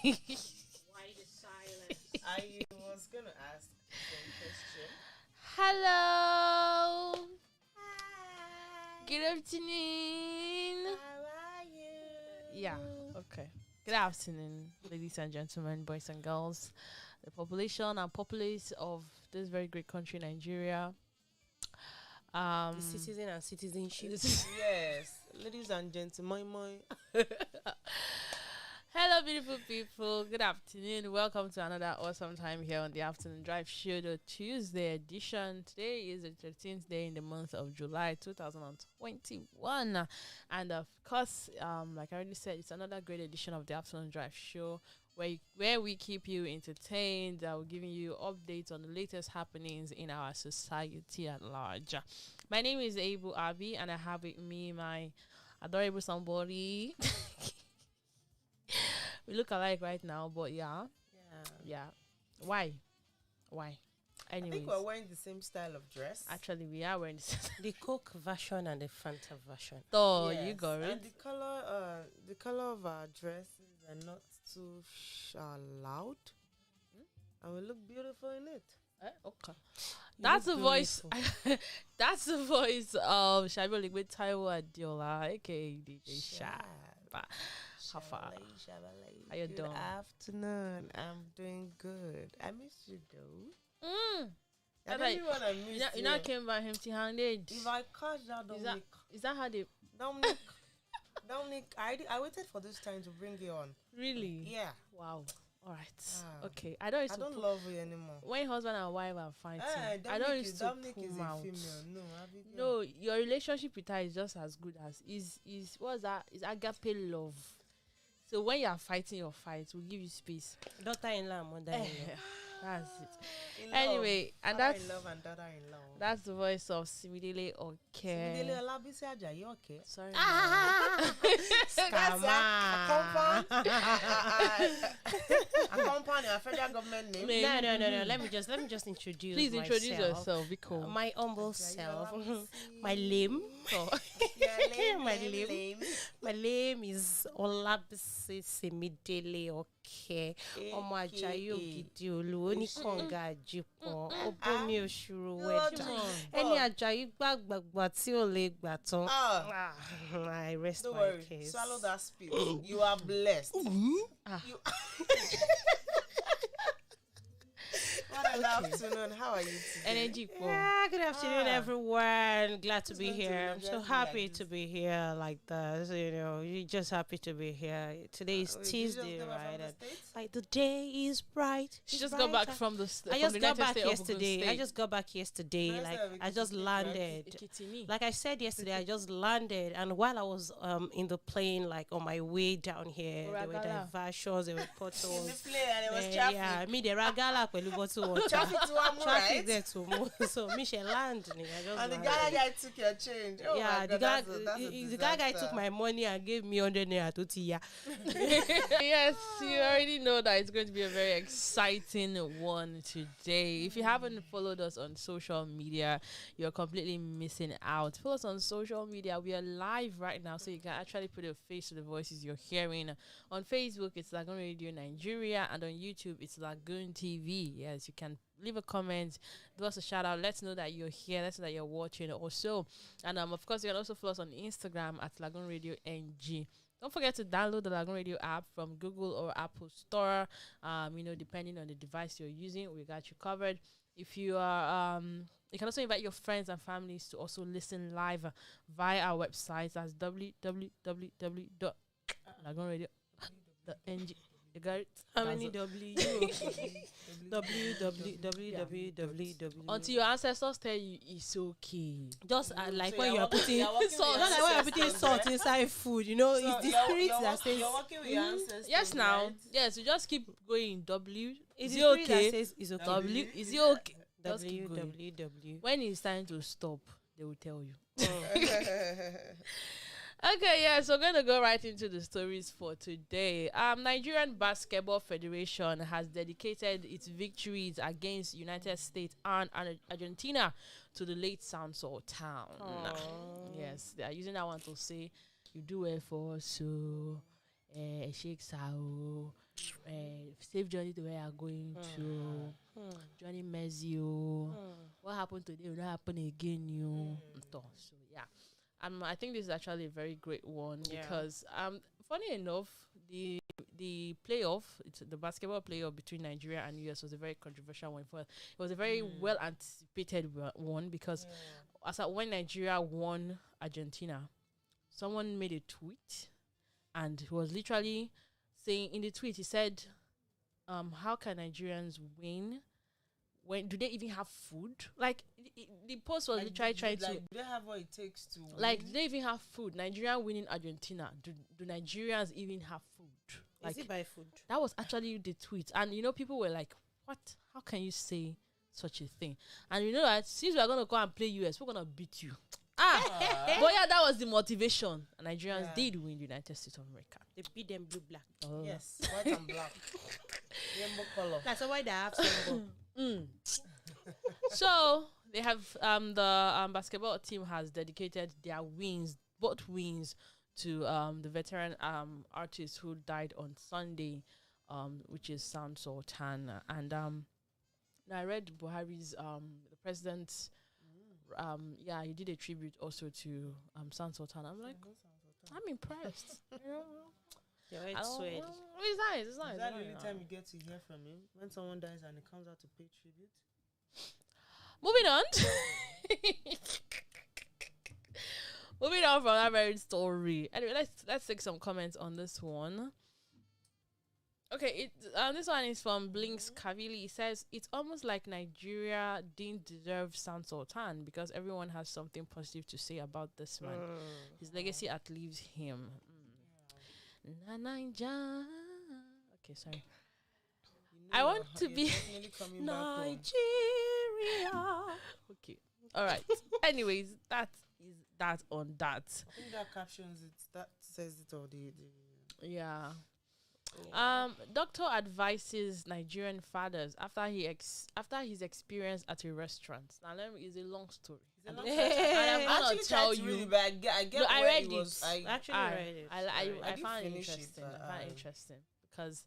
Why the silence? I was gonna ask a question. Hello. Hi. Good afternoon. How are you? Yeah. Okay. Good afternoon, ladies and gentlemen, boys and girls, the population and populace of this very great country, Nigeria. The citizen and citizenship. Yes, ladies and gentlemen, Hello, beautiful people. Good afternoon. Welcome to another awesome time here on the Afternoon Drive Show, the Tuesday edition. Today is the 13th day in the month of July 2021. And of course, like I already said, it's another great edition of the Afternoon Drive Show where we keep you entertained. We're giving you updates on the latest happenings in our society at large. My name is Abu Abi, and I have with me my adorable somebody. We look alike right now, but yeah. Why? I Anyways, think we're wearing the same style of dress. actually, we are wearing this. The Coke version and the Fanta version. Oh, Yes, you got and it. the color of our dresses are not too loud, and we look beautiful in it. Okay. You That's the look voice. beautiful. That's the voice of Shabi Oligbe Taiwo Adiola, aka DJ Shab. How far? How you Good doing? afternoon. I'm doing good. I miss you though. Mm. I That's don't even want to miss You know, came by empty-handed. If I catch that Dominic, Is that how they Dominic, I waited for this time to bring you on. really? Yeah, Wow. All right. Ah. Okay. I don't. Used I to don't put- love you anymore. when husband and wife are fighting. I don't Dominic used is, to Dominic pull is a mouth. female. No, Abigail. No, your relationship with her is just as good as is what's that? Is agape love. So when you are fighting your fights, we'll give you space. Daughter-in-law, mother-in-law. That's it. In love. Anyway, and Father in love and daughter-in-law. that's the voice of Simidele Okay. Simidele Olabisi Ajayi, okay. Sorry. Scammer. A company, a federal government name. No. Let me just introduce Please introduce myself. yourself, because My humble self. My name is Olabisi Simidele Okay. Ọmọ Ajayi Ògìdì Olú oníkànga àjípọ̀ Obomi Òṣùrù wẹ̀dà. Ẹni Ajayi gbàgbàgbà tí ò lè gbà tán. I rest Don't my worry, case. swallow that spit. You are blessed. You What an afternoon. How are you today? energy. Yeah, good afternoon, everyone. Glad to be going to here. I'm be so like happy this. to be here like this. You know, you're just happy to be here. Today is Wait, did you just Tuesday, get back from right? the And, States? like the day is bright. She It's just got back bright. from the I from just the got United back States of Ogun yesterday. I State. just got back yesterday. Nice Like to have I just Ekiti, landed. Ekitini. Like I said yesterday, I just landed, and while I was in the plane, like on my way down here, there were Oragala. diversions, there were In the potholes. plane and it was Eh, traffic. yeah, me the ragala pẹ̀lú bottle water. Traffic to one more, Traffic right? there to move. So me she land. I just And the landed. guy took your change. Oh Yeah, my the God, guy, that's a the guy disaster. took my money and gave me 100 naira to tia. Yes, you already know that it's going to be a very exciting one today. If you haven't followed us on social media, you're completely missing out. Follow us on social media. We are live right now, so you can actually put a face to the voices you're hearing. On Facebook, it's Lagoon Radio Nigeria, and on YouTube, it's LagoonTV. Yes, you can leave a comment, do us a shout out, let's know that you're here, let's know that you're watching also. And of course, you can also follow us on Instagram at Lagoon Radio NG. Don't forget to download the Lagoon Radio app from Google or Apple Store. Depending on the device you're using, we got you covered. If you are, you can also invite your friends and families to also listen live via our website. That's www.lagoonradio.ng. You got it? How many That's W? www. Until your ancestors tell you it's okay. Just like So when you are putting you're working salt, with not like when you're ancestors, putting salt inside food. You know, it's the spirit that says. You're working with your ancestors. Yes, now. right? Yes, you just keep going. W. It's Is the it spirit that okay? says it's okay. W. Is it okay? Just keep going. www. When it's time to stop, they will tell you. Okay, yeah, so we're going to go right into the stories for today. Nigerian Basketball Federation has dedicated its victories against United States and Argentina to the late Sanso town. Yes, they are using that one to say, you do well for us, so, shake sao, safe journey to where you're going to. Johnny Mezio. What happened today will not happen again, you. So yeah. I think this is actually a very great one because funny enough, the playoff, it's the basketball playoff between Nigeria and US was a very controversial one. It was a very well anticipated one because when Nigeria won Argentina, someone made a tweet and he was literally saying in the tweet, he said, how can Nigerians win? When do they even have food? Like the post was literally trying to. Do they have what it takes to? Like, do they even have food? Nigeria winning Argentina. Do Nigerians even have food? Like, is it by food? That was actually the tweet, and people were like, "What? How can you say such a thing?" And that since we are gonna go and play US, we're gonna beat you. But yeah, that was the motivation. Nigerians did win the United States of America. They beat them blue black. Yes, white and black. Rainbow color. That's why they have symbol. So they have the basketball team has dedicated their both wins to the veteran artist who died on Sunday, which is Sound Sultan. And I read Buhari's the president's he did a tribute also to Sound Sultan. I'm like, I'm impressed. Your head swelled. It's nice. Is that the only time you get to hear from him? When someone dies and he comes out to pay tribute? Moving on. Moving on from that very story. Anyway, let's take some comments on this one. Okay, this one is from Blinks Kavili. He says, it's almost like Nigeria didn't deserve Sound Sultan because everyone has something positive to say about this man. His legacy outlives him. Okay, sorry. I want to be Nigeria. Okay. All right. Anyways, that is that on that. I think that captions it. That says it all. Yeah. Doctor advises Nigerian fathers after his experience at a restaurant. Now, it's a long story. And I'm gonna tell you. But I get I read it. I actually read it. I found it finish interesting. it, I found it interesting because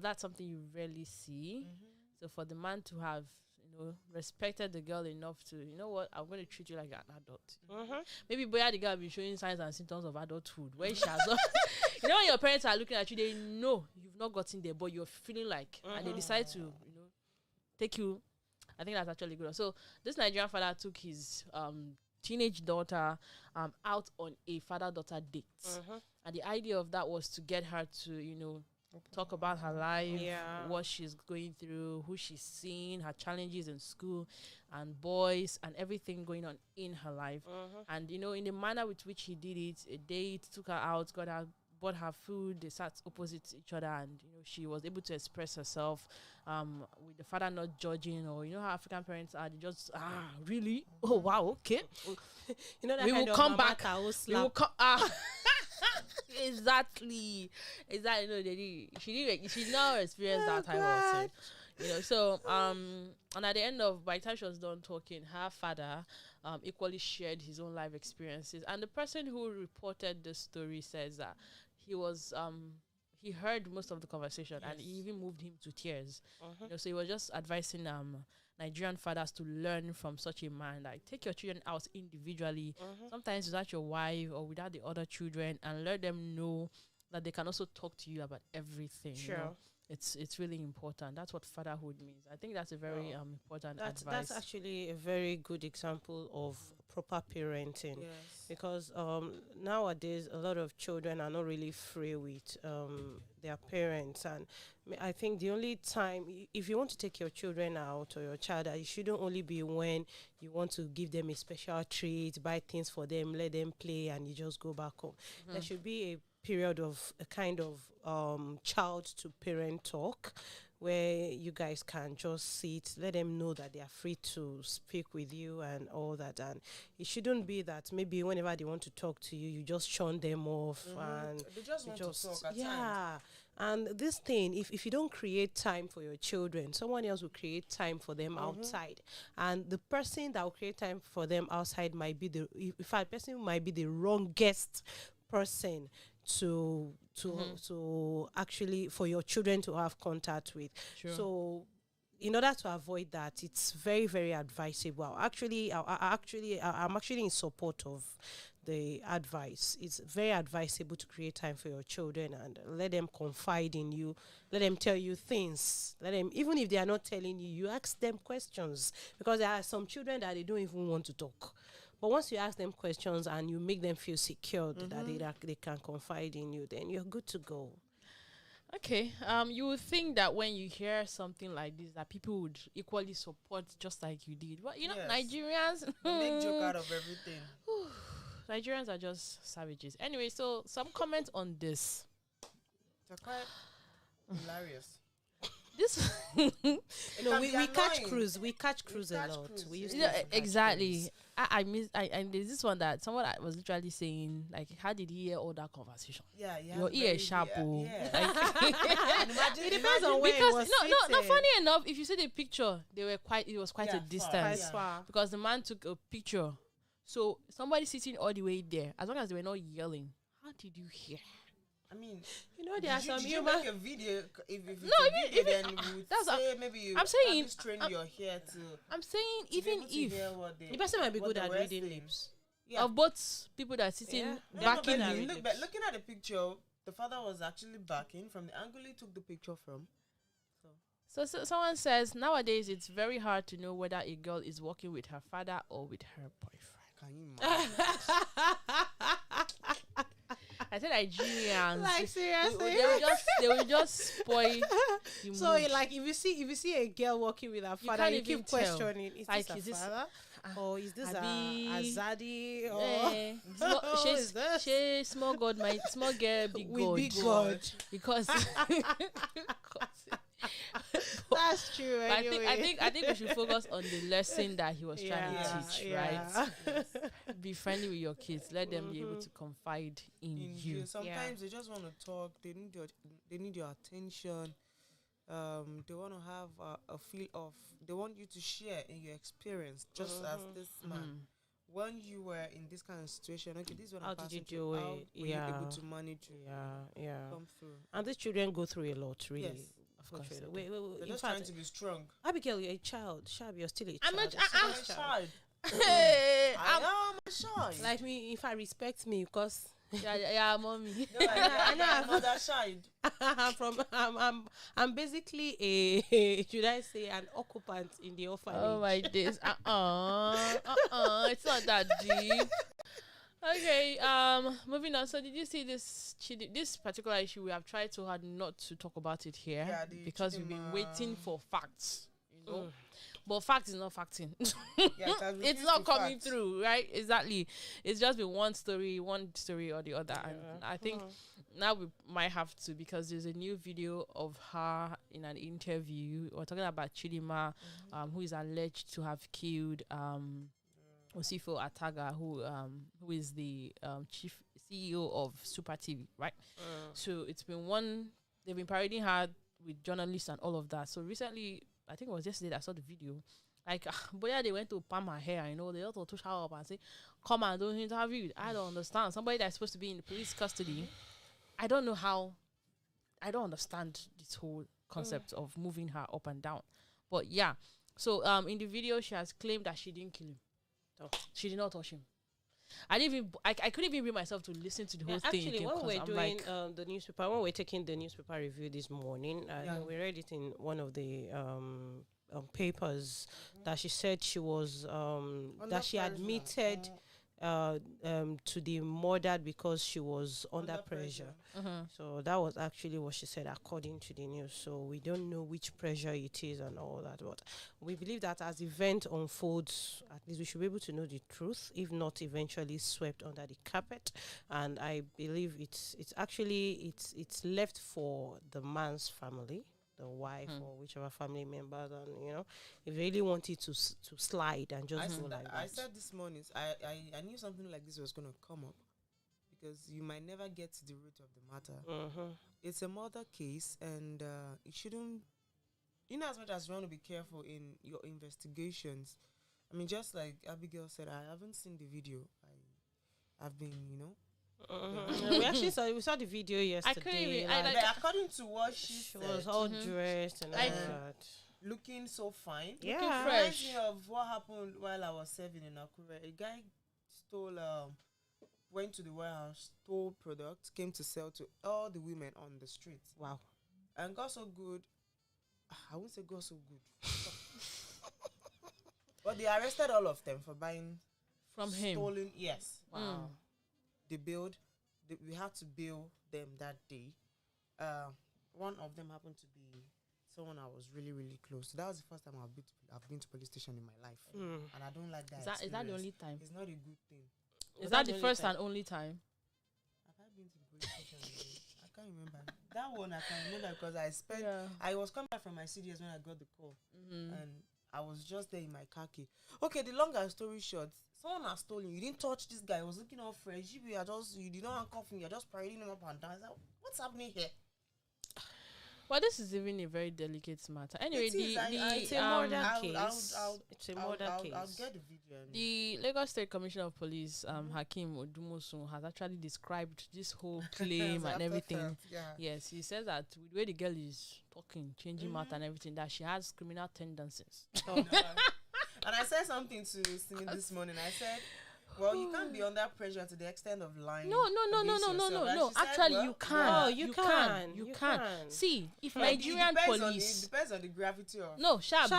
that's something you rarely see. So for the man to have respected the girl enough to, I'm going to treat you like an adult. Maybe boy, the girl will be showing signs and symptoms of adulthood when she has not. When your parents are looking at you, they know you've not gotten there, but you're feeling like, and they decide to, take you. I think that's actually good. So this Nigerian father took his teenage daughter out on a father-daughter date, and the idea of that was to get her to, talk about her life, what she's going through, who she's seeing, her challenges in school, and boys, and everything going on in her life. And in the manner with which he did it, a date, took her out, bought her food, they sat opposite each other, and she was able to express herself with the father not judging, or how African parents are, they just really, oh wow, okay, that we kind will of come mama back, cow we slap. will come exactly she did not experience that type of thing, so and at the end of, by the time she was done talking, her father equally shared his own life experiences, and the person who reported the story says that he heard most of the conversation, and it even moved him to tears. So he was just advising Nigerian fathers to learn from such a man, like take your children out individually, sometimes without your wife or without the other children, and let them know that they can also talk to you about everything. It's really important. That's what fatherhood means. I think that's a very important advice. That's actually a very good example of proper parenting. Because nowadays a lot of children are not really free with their parents, and I think the only time, if you want to take your children out or your child, it shouldn't only be when you want to give them a special treat, buy things for them, let them play, and you just go back home. There should be a period of a kind of child to parent talk where you guys can just sit, let them know that they are free to speak with you and all that. And it shouldn't be that maybe whenever they want to talk to you, you just shun them off and they just want to talk at times. And this thing, if you don't create time for your children, someone else will create time for them outside. And the person that will create time for them outside might be person might be the wrongest person to to actually for your children to have contact with. Sure. So in order to avoid that, it's very, very advisable. I'm actually in support of the advice. It's very advisable to create time for your children and let them confide in you. Let them tell you things. Let them, even if they are not telling you, you ask them questions, because there are some children that they don't even want to talk. But once you ask them questions and you make them feel secured that they can confide in you, then you're good to go. Okay. You would think that when you hear something like this, that people would equally support just like you did. But you know, Yes. Nigerians Make joke out of everything. Nigerians are just savages. Anyway, so some comments on this. They're quite hilarious. This No, we catch cruise. We catch cruise a lot. cruise, We used yeah. to catch exactly. cruise. And there's this one that someone was literally saying, like, how did he hear all that conversation? Yeah, yeah. Your ear is sharp. Oh. It depends on where Because it was no, seated. funny enough, if you see the picture, it was quite Yeah, a far, distance. Quite far. Because the man took a picture. So somebody sitting all the way there, as long as they were not yelling, how did you hear? I mean, You know, there are some did you human. make a video? If it's No, a video, even- then we would that's say maybe you I'm saying- have trained your hair to I'm saying be even able to if hear what they, The person might be what good they at were reading saying. lips. Yeah. of both people that are sitting Yeah. backing no, him. no. But looking at the picture, the father was actually backing from the angle he took the picture from. So someone says nowadays it's very hard to know whether a girl is working with her father or with her boyfriend. Can you imagine? I said Nigerians. Like seriously. They will just spoil the So mood. like if you see a girl walking with her father, can't you even keep tell. questioning: is Like, this is her this- father, or is this a Abi- zaddy, or Eh, small, Who is this? she small God, my small girl, big with God. big God? Because That's true. But Anyway. I think we should focus on the lesson that he was trying to teach, right? Be friendly with your kids. Let them be able to confide in you. Sometimes they just want to talk. They need your attention. They want to have a feel of. They want you to share in your experience, just as this man. When you were in this kind of situation, okay, this is what How I'm did you passing do through. it? How were you able to manage it? Yeah. Come through. And these children go through a lot, really. Yes, Of course course. they Wait. They're In just fact, trying to be strong. Abigail, you're a child. Shab, you're still a I'm child. a You're I'm still a child. Hey, I am a child. Like me, if I respect me, because yeah, mommy. No, I know. I'm another child. I'm basically a should I say an occupant in the orphanage. Oh my days. It's not that deep. Okay, moving on. So did you see this particular issue? We have tried so hard not to talk about it here Yeah, the because we've been Chidinma. waiting for facts, you know. But fact is not facting. Yeah, it has It's refused not to coming fact. through, right? Exactly. It's just been one story or the other. And I think now we might have to, because there's a new video of her in an interview. We're talking about Chidinma, who is alleged to have killed Osifo Ataga, who is the chief CEO of Super TV, right? So it's been they've been parading her with journalists and all of that. So recently, I think it was yesterday that I saw the video. Like, boy, they went to palm her hair, you know, they also touch her up and say, come and do an interview. I don't understand. Somebody that's supposed to be in police custody, I don't understand this whole concept of moving her up and down. But yeah, so in the video, she has claimed that she didn't kill him. Oh. She did not touch him. I couldn't even bring myself to listen to the whole thing. Actually, again, when 'cause we're I'm doing like, the newspaper, when we're taking the newspaper review this morning, we read it in one of the papers that she said she was that she admitted to the murder because she was under pressure. So that was actually what she said according to the news. So we don't know which pressure it is and all that, but we believe that as the event unfolds, at least we should be able to know the truth, if not eventually swept under the carpet. And I believe it's left for the man's family, the wife or whichever family members, and if they really wanted to slide and just go like that. I said this morning, I knew something like this was going to come up, because you might never get to the root of the matter. It's a murder case, and it shouldn't, as much as you want to be careful in your investigations. I mean, just like Abigail said, I haven't seen the video. I've been, We saw the video yesterday. I couldn't even. But according to what she was said, all dressed and all that. Looking so fine. Yeah. Looking fresh. Reminds me of what happened while I was serving in Akure. A guy went to the warehouse, stole products, came to sell to all the women on the street. Wow. And got so good. I won't say got so good. But they arrested all of them for buying from him. Stolen, yes. Wow. We had to bill them that day. One of them happened to be someone I was really, really close to. That was the first time I've been to police station in my life. And I don't like that. Is that the only time? It's not a good thing. Is that the first and only time? Have I been to the police station? I can't remember. That one I can remember because I was coming back from my CDS when I got the call. And I was just there in my car key. Okay, the longer story short, someone has stolen. You didn't touch this guy. He was looking all fresh. You did not handcuff him. You're just parading him up and down. I said, what's happening here? Well, this is even a very delicate matter. Anyway, it's a murder case. It's a murder case. I'll get the video. The Lagos State Commissioner of Police, Hakeem Odumosun, has actually described this whole claim and everything. Yes, he says that with the way the girl is talking, changing mouth and everything, that she has criminal tendencies. Oh, no. And I said something to Simi this morning. I said, well, you can't be under pressure to the extent of lying. No. Actually, you can. You can. You can. See, if Nigerian police. It depends on the gravity of. No, sharp.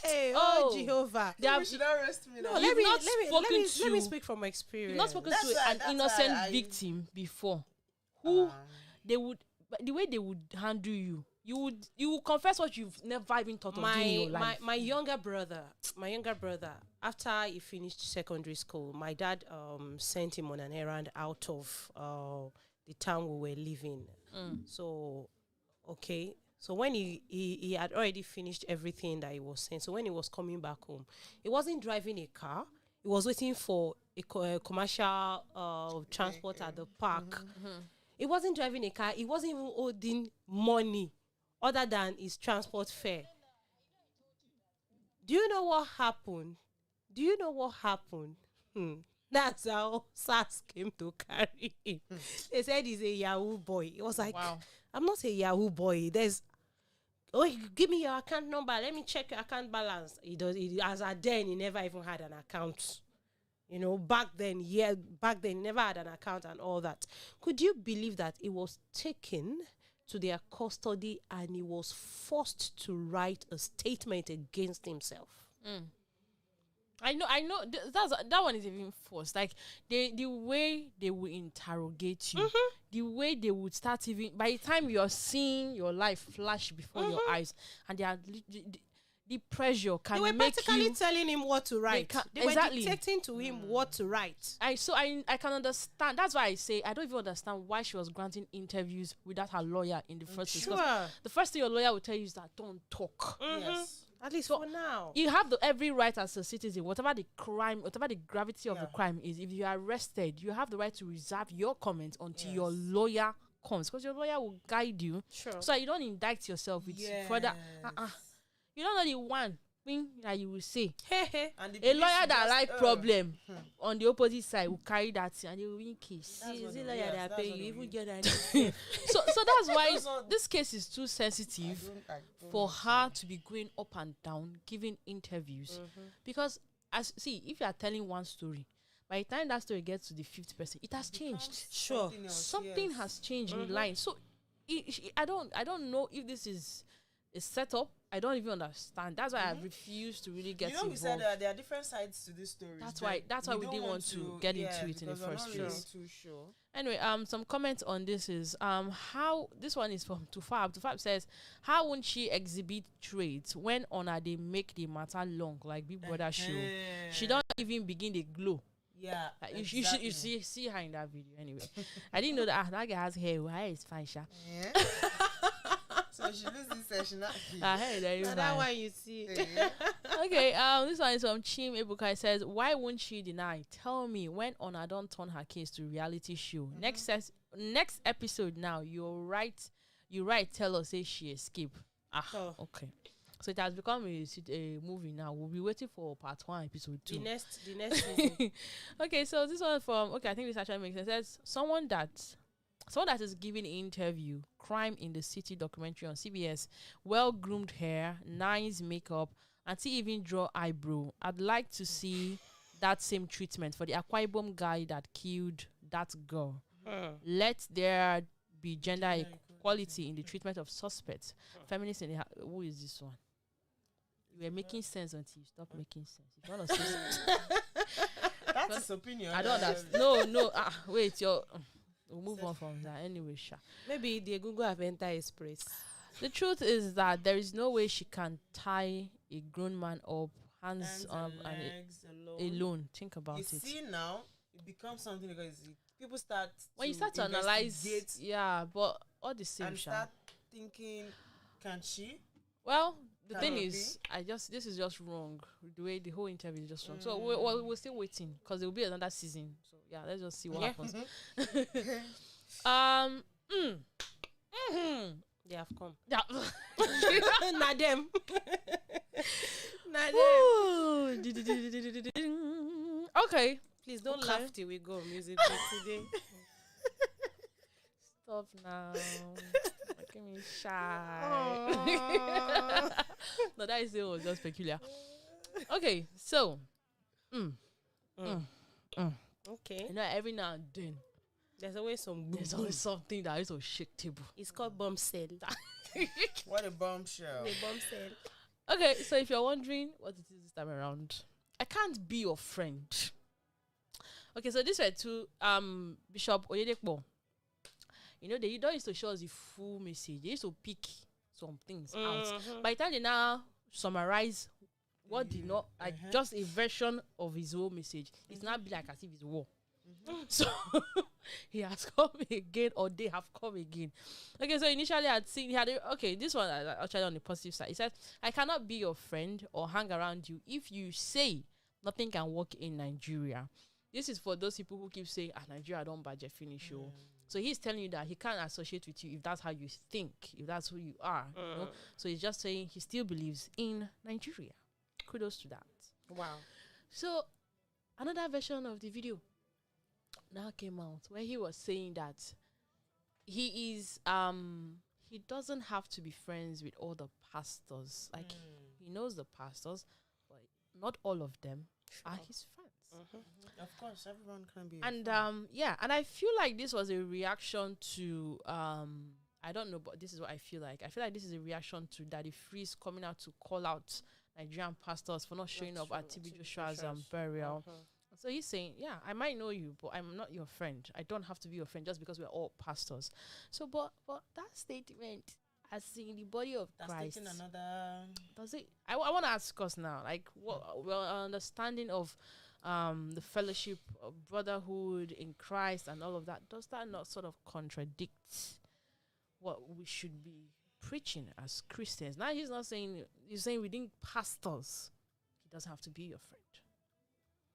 Hey, Jehovah. You should arrest me now. No, let me speak from experience. You've not spoken to an innocent victim before, who they would, the way they would handle you. You would confess what you've never even thought of doing in your life. My younger brother, after he finished secondary school, my dad sent him on an errand out of the town we were living. So when he had already finished everything that he was saying, so when he was coming back home, he wasn't driving a car. He was waiting for a commercial transport at the park. He wasn't driving a car. He wasn't even holding money other than his transport fare. Do you know what happened? That's how SARS came to carry him. They said he's a Yahoo boy. It was like, wow. I'm not a Yahoo boy. Give me your account number. Let me check your account balance. As a then, he never even had an account. Back then, he never had an account and all that. Could you believe that he was taken to their custody and he was forced to write a statement against himself? I know. That one is even forced. Like the way they will interrogate you, the way they would start even. By the time you are seeing your life flash before your eyes, and they are the pressure can make you. They were practically telling him what to write. They were dictating to him what to write. I can understand. That's why I say I don't even understand why she was granting interviews without her lawyer in the first place. The first thing your lawyer will tell you is that don't talk. Yes. At least for now. You have every right as a citizen, whatever the crime, whatever the gravity of the crime is, if you are arrested, you have the right to reserve your comments until your lawyer comes, because your lawyer will guide you. Sure. So you don't indict yourself with further. You don't know the one thing that you will say. A lawyer that like problem on the opposite side will carry that and they will win case. Is it lawyer that pay you even get that? So that's why this case is too sensitive for her to be going up and down giving interviews, because if you are telling one story, by the time that story gets to the 50%, it has changed. Sure, something has changed in line. So I don't know if this is a setup. I don't even understand. That's why I refuse to really get involved. We said there are different sides to this story. That's why we didn't want to get into it in the first place. Really too sure. Anyway, some comments on this is how this one is from Tufab. Tufab says, how won't she exhibit traits when on her they make the matter long like Big Brother show? She don't even begin the glow. Yeah, you see her in that video. Anyway, I didn't know that guy has hair. Hair is fine, sha. Yeah. So she loses this session. That one you see. Okay, this one is from Chim Ebuka. It says, why won't she deny? Tell me when Ona don't turn her case to reality show. Next episode now, you write, tell us say she escaped. Okay. So it has become a movie now. We'll be waiting for part 1, episode 2. The next season. Okay, so this one I think this actually makes sense. It says someone that is giving an interview, crime in the city documentary on CBS, well-groomed hair, nice makeup, and she even draw eyebrow. I'd like to see that same treatment for the Akwa Ibom guy that killed that girl. Let there be gender equality in the treatment of suspects. Feminists in the who is this one? You were making sense until you stopped making sense. If you want to say something, That's his opinion. I don't understand. No. Wait, we'll move on from that. Anyway, Sha. Maybe the Google have entered his praise. The truth is that there is no way she can tie a grown man up, hands up, and legs alone. Think about it. You see now, it becomes something because people start When you start to analyze, yeah, but all the same, and Sha. start thinking, can she? Well, the thing Cannot is, this is just wrong. The way the whole interview is just wrong. So we're still waiting because there will be another season. So yeah, let's just see what happens. They have come. Yeah. Not them. Okay. Please don't laugh till we go music break today. Stop now. Making me shy. No, that is it. Just peculiar. Okay, so. Okay. You know, every now and then, There's always something that is to shake table. It's called bomb cell. What a bombshell. The bomb cell. Okay, so if you're wondering what it is this time around, I can't be your friend. Okay, so this were to Bishop Oyedepo. You know, they don't used to show us the full message. They used to pick some things out. By the time they now summarize what did not, like just a version of his whole message, it's not be like as if it's war. So he has come again, or they have come again. Okay, so initially this one actually on the positive side. He said, I cannot be your friend or hang around you if you say nothing can work in Nigeria. This is for those people who keep saying, Nigeria don't budget finish you. So he's telling you that he can't associate with you if that's how you think, if that's who you are. You know? So he's just saying he still believes in Nigeria. Kudos to that. Wow. So another version of the video now came out where he was saying that he doesn't have to be friends with all the pastors. Like he knows the pastors, but not all of them are his friends. Of course, everyone can be. And and I feel like this was a reaction to I don't know, but this is what I feel like. I feel like this is a reaction to Daddy Freeze coming out to call out Nigerian pastors for not showing up at TB Joshua's burial. So he's saying, yeah, I might know you, but I'm not your friend. I don't have to be your friend just because we're all pastors. So, but that statement, as in the body of Christ, taking another. does it? I want to ask us now, like, what our understanding of the fellowship of brotherhood in Christ and all of that, does that not sort of contradict what we should be preaching as Christians? Now he's not saying, he's saying within pastors, he doesn't have to be your friend.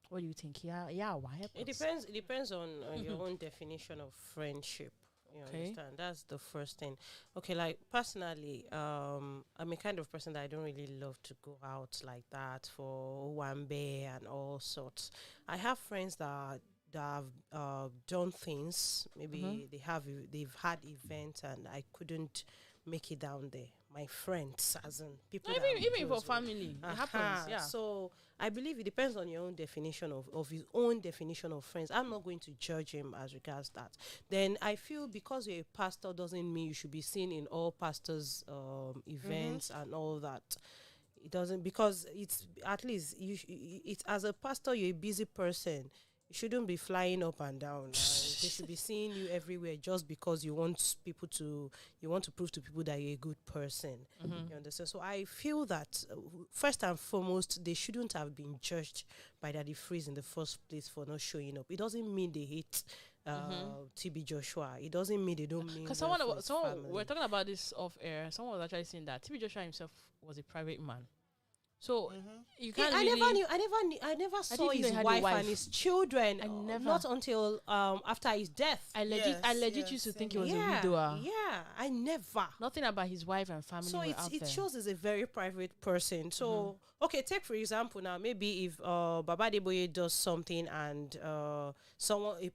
What do you think? Yeah, why? It depends on your own definition of friendship. You understand? That's the first thing. Okay, like personally, I'm a kind of person that I don't really love to go out like that for Wambe and all sorts. I have friends that have done things. Maybe they've had events and I couldn't make it down there. My friends, as in people. No, even for family, it happens. Yeah. So I believe it depends on your own definition of his own definition of friends. I'm not going to judge him as regards that. Then I feel because you're a pastor doesn't mean you should be seen in all pastors' events and all that. It doesn't, because it's at least it's as a pastor you're a busy person. You shouldn't be flying up and down. They should be seeing you everywhere just because you want to prove to people that you're a good person. You understand? So I feel that first and foremost, they shouldn't have been judged by Daddy Freeze in the first place for not showing up. It doesn't mean they hate TB Joshua. It doesn't mean they don't mean. Because we're talking about this off air. Someone was actually saying that TB Joshua himself was a private man. So you can't. I really, never knew. I never saw didn't his know he had a wife wife. and his children. I never. Not until after his death. I legit used to think he was a widower. Yeah, I never. Nothing about his wife and family. So were out it there. shows he's a very private person. So okay, take for example now, maybe if Baba Deboye does something and a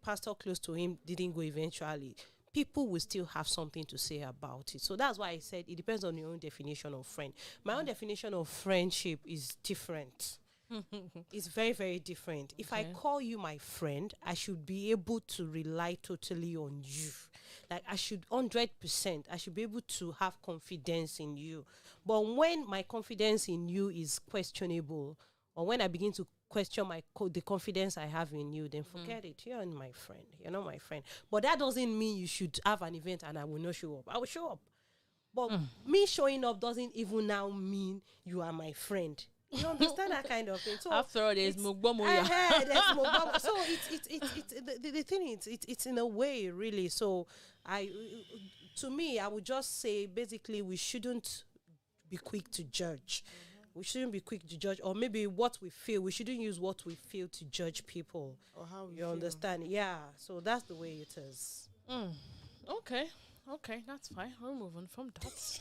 pastor close to him didn't go eventually, people will still have something to say about it. So that's why I said it depends on your own definition of friend. My own definition of friendship is different. It's very, very different. If I call you my friend, I should be able to rely totally on you. Like I should 100%, I should be able to have confidence in you. But when my confidence in you is questionable, or when I begin to question the confidence I have in you, then forget it. You're not my friend. You're not my friend. But that doesn't mean you should have an event and I will not show up. I will show up. But me showing up doesn't even now mean you are my friend. You understand that kind of thing? So after all, there's Mugbomo. there's Mugbomo. So the thing is, it's in a way really. So to me, I would just say basically we shouldn't be quick to judge. We shouldn't be quick to judge, or maybe what we feel. We shouldn't use what we feel to judge people. Or how we you understand? Yeah. So that's the way it is. Okay, that's fine. We'll move on from that.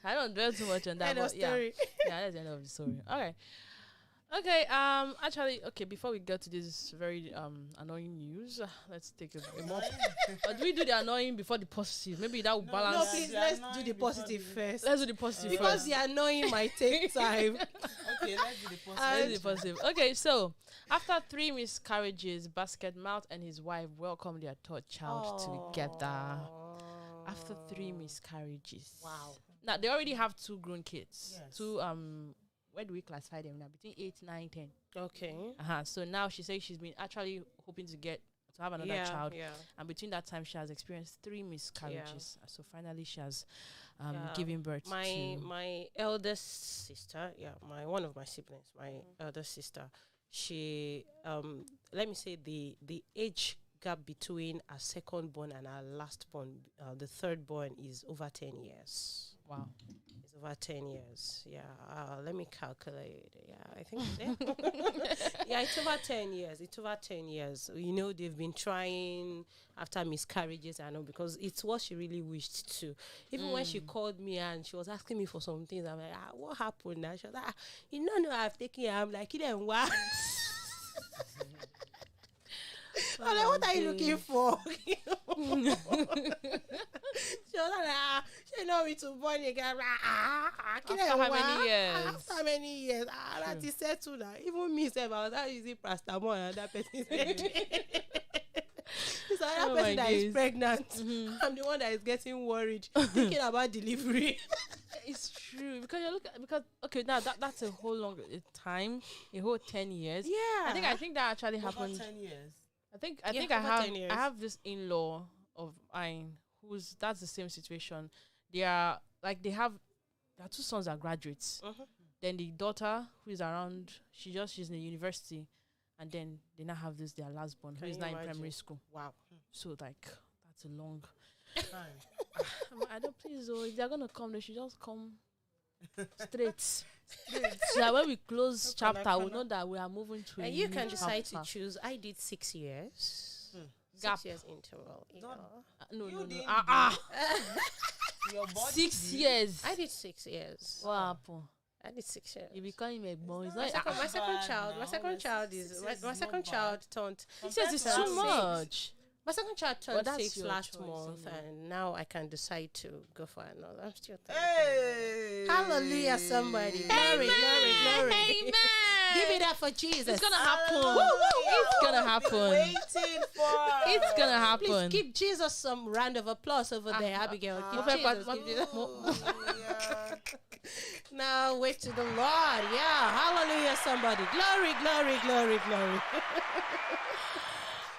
I don't dwell too much on that. End of story. Yeah, that's the end of the story. Okay. Actually, before we get to this very annoying news, let's take a more. But we do the annoying before the positive. Maybe that will balance. No, please, let's do the positive first. Let's do the positive because first. the annoying might take time. Okay, let's do the positive. Let's do the positive. Okay, so after 3 miscarriages, Basket Mouth and his wife welcomed their third child together. After 3 miscarriages. Wow. Now they already have 2 grown kids. Yes. 2 where do we classify them now? Between 8, 9, 10. Okay. So now she says she's been actually hoping to have another child. Yeah. And between that time, she has experienced 3 miscarriages. So finally, she has given birth to my eldest sister. Yeah, one of my siblings. My eldest sister. She let me say the age gap between our second born and our last born, the third born, is over 10 years. Wow. It's over 10 years. Yeah. Let me calculate. Yeah, I think. Yeah, it's over 10 years. It's over 10 years. You know, they've been trying after miscarriages, I know, because it's what she really wished to. Even when she called me and she was asking me for some things, I'm like, what happened now? She was like, you know, I've taken it. I'm like, you didn't what? I'm like, what are you looking for? She was like, she know me to born again. After how many years? After many years. That is settled now. Even me, I was not using paracetamol and that person said. So that person that is pregnant. I'm the one that is getting worried, thinking about delivery. It's true because now that's a whole long time, a whole 10 years. Yeah, I think that actually happened. 10 years. I have this in-law of mine that's the same situation. They have their 2 sons are graduates. Then the daughter who is around, she's in the university, and then they now have their last born who is now in primary school. Wow. So that's a long time. I don't please if they're gonna come, they should just come straight. So that when we close chapter, we know that we are moving to. And you can decide to choose. I did 6 years. Gap. 6 years interval. No. Your body 6 years. I did 6 years. What happened? I did 6 years. You become a boy. My second child turned. 6 years is too much. My second child turned 6 last choice, month, and now I can decide to go for another. I'm still thinking. Hey! Hallelujah, somebody. Glory. Amen. Give it up for Jesus. It's gonna happen. It's gonna happen. Waiting for. It's gonna happen. Please give Jesus some round of applause over there, Abigail. Give Jesus. Now wait to the Lord. Yeah, hallelujah, somebody. Glory.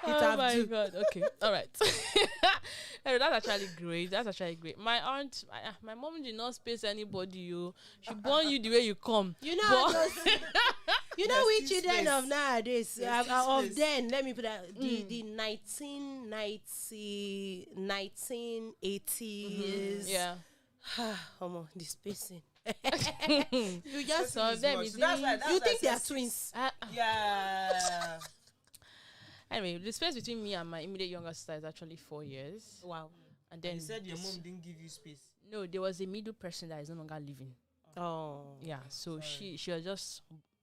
Oh my God. Okay. All right. That's actually great. My aunt, my mom did not space anybody. She born you the way you come. You know, we children of nowadays, of then, let me put that, the 1980s. Yeah. The spacing. You just Some of them much. is That's why- really- that's you why think I they are said twins? Yeah. Anyway, the space between me and my immediate younger sister is actually 4 years. Wow. And then You said your this- mom didn't give you space. No, there was a middle person that is no longer living. Oh. Yeah, so sorry. she was just,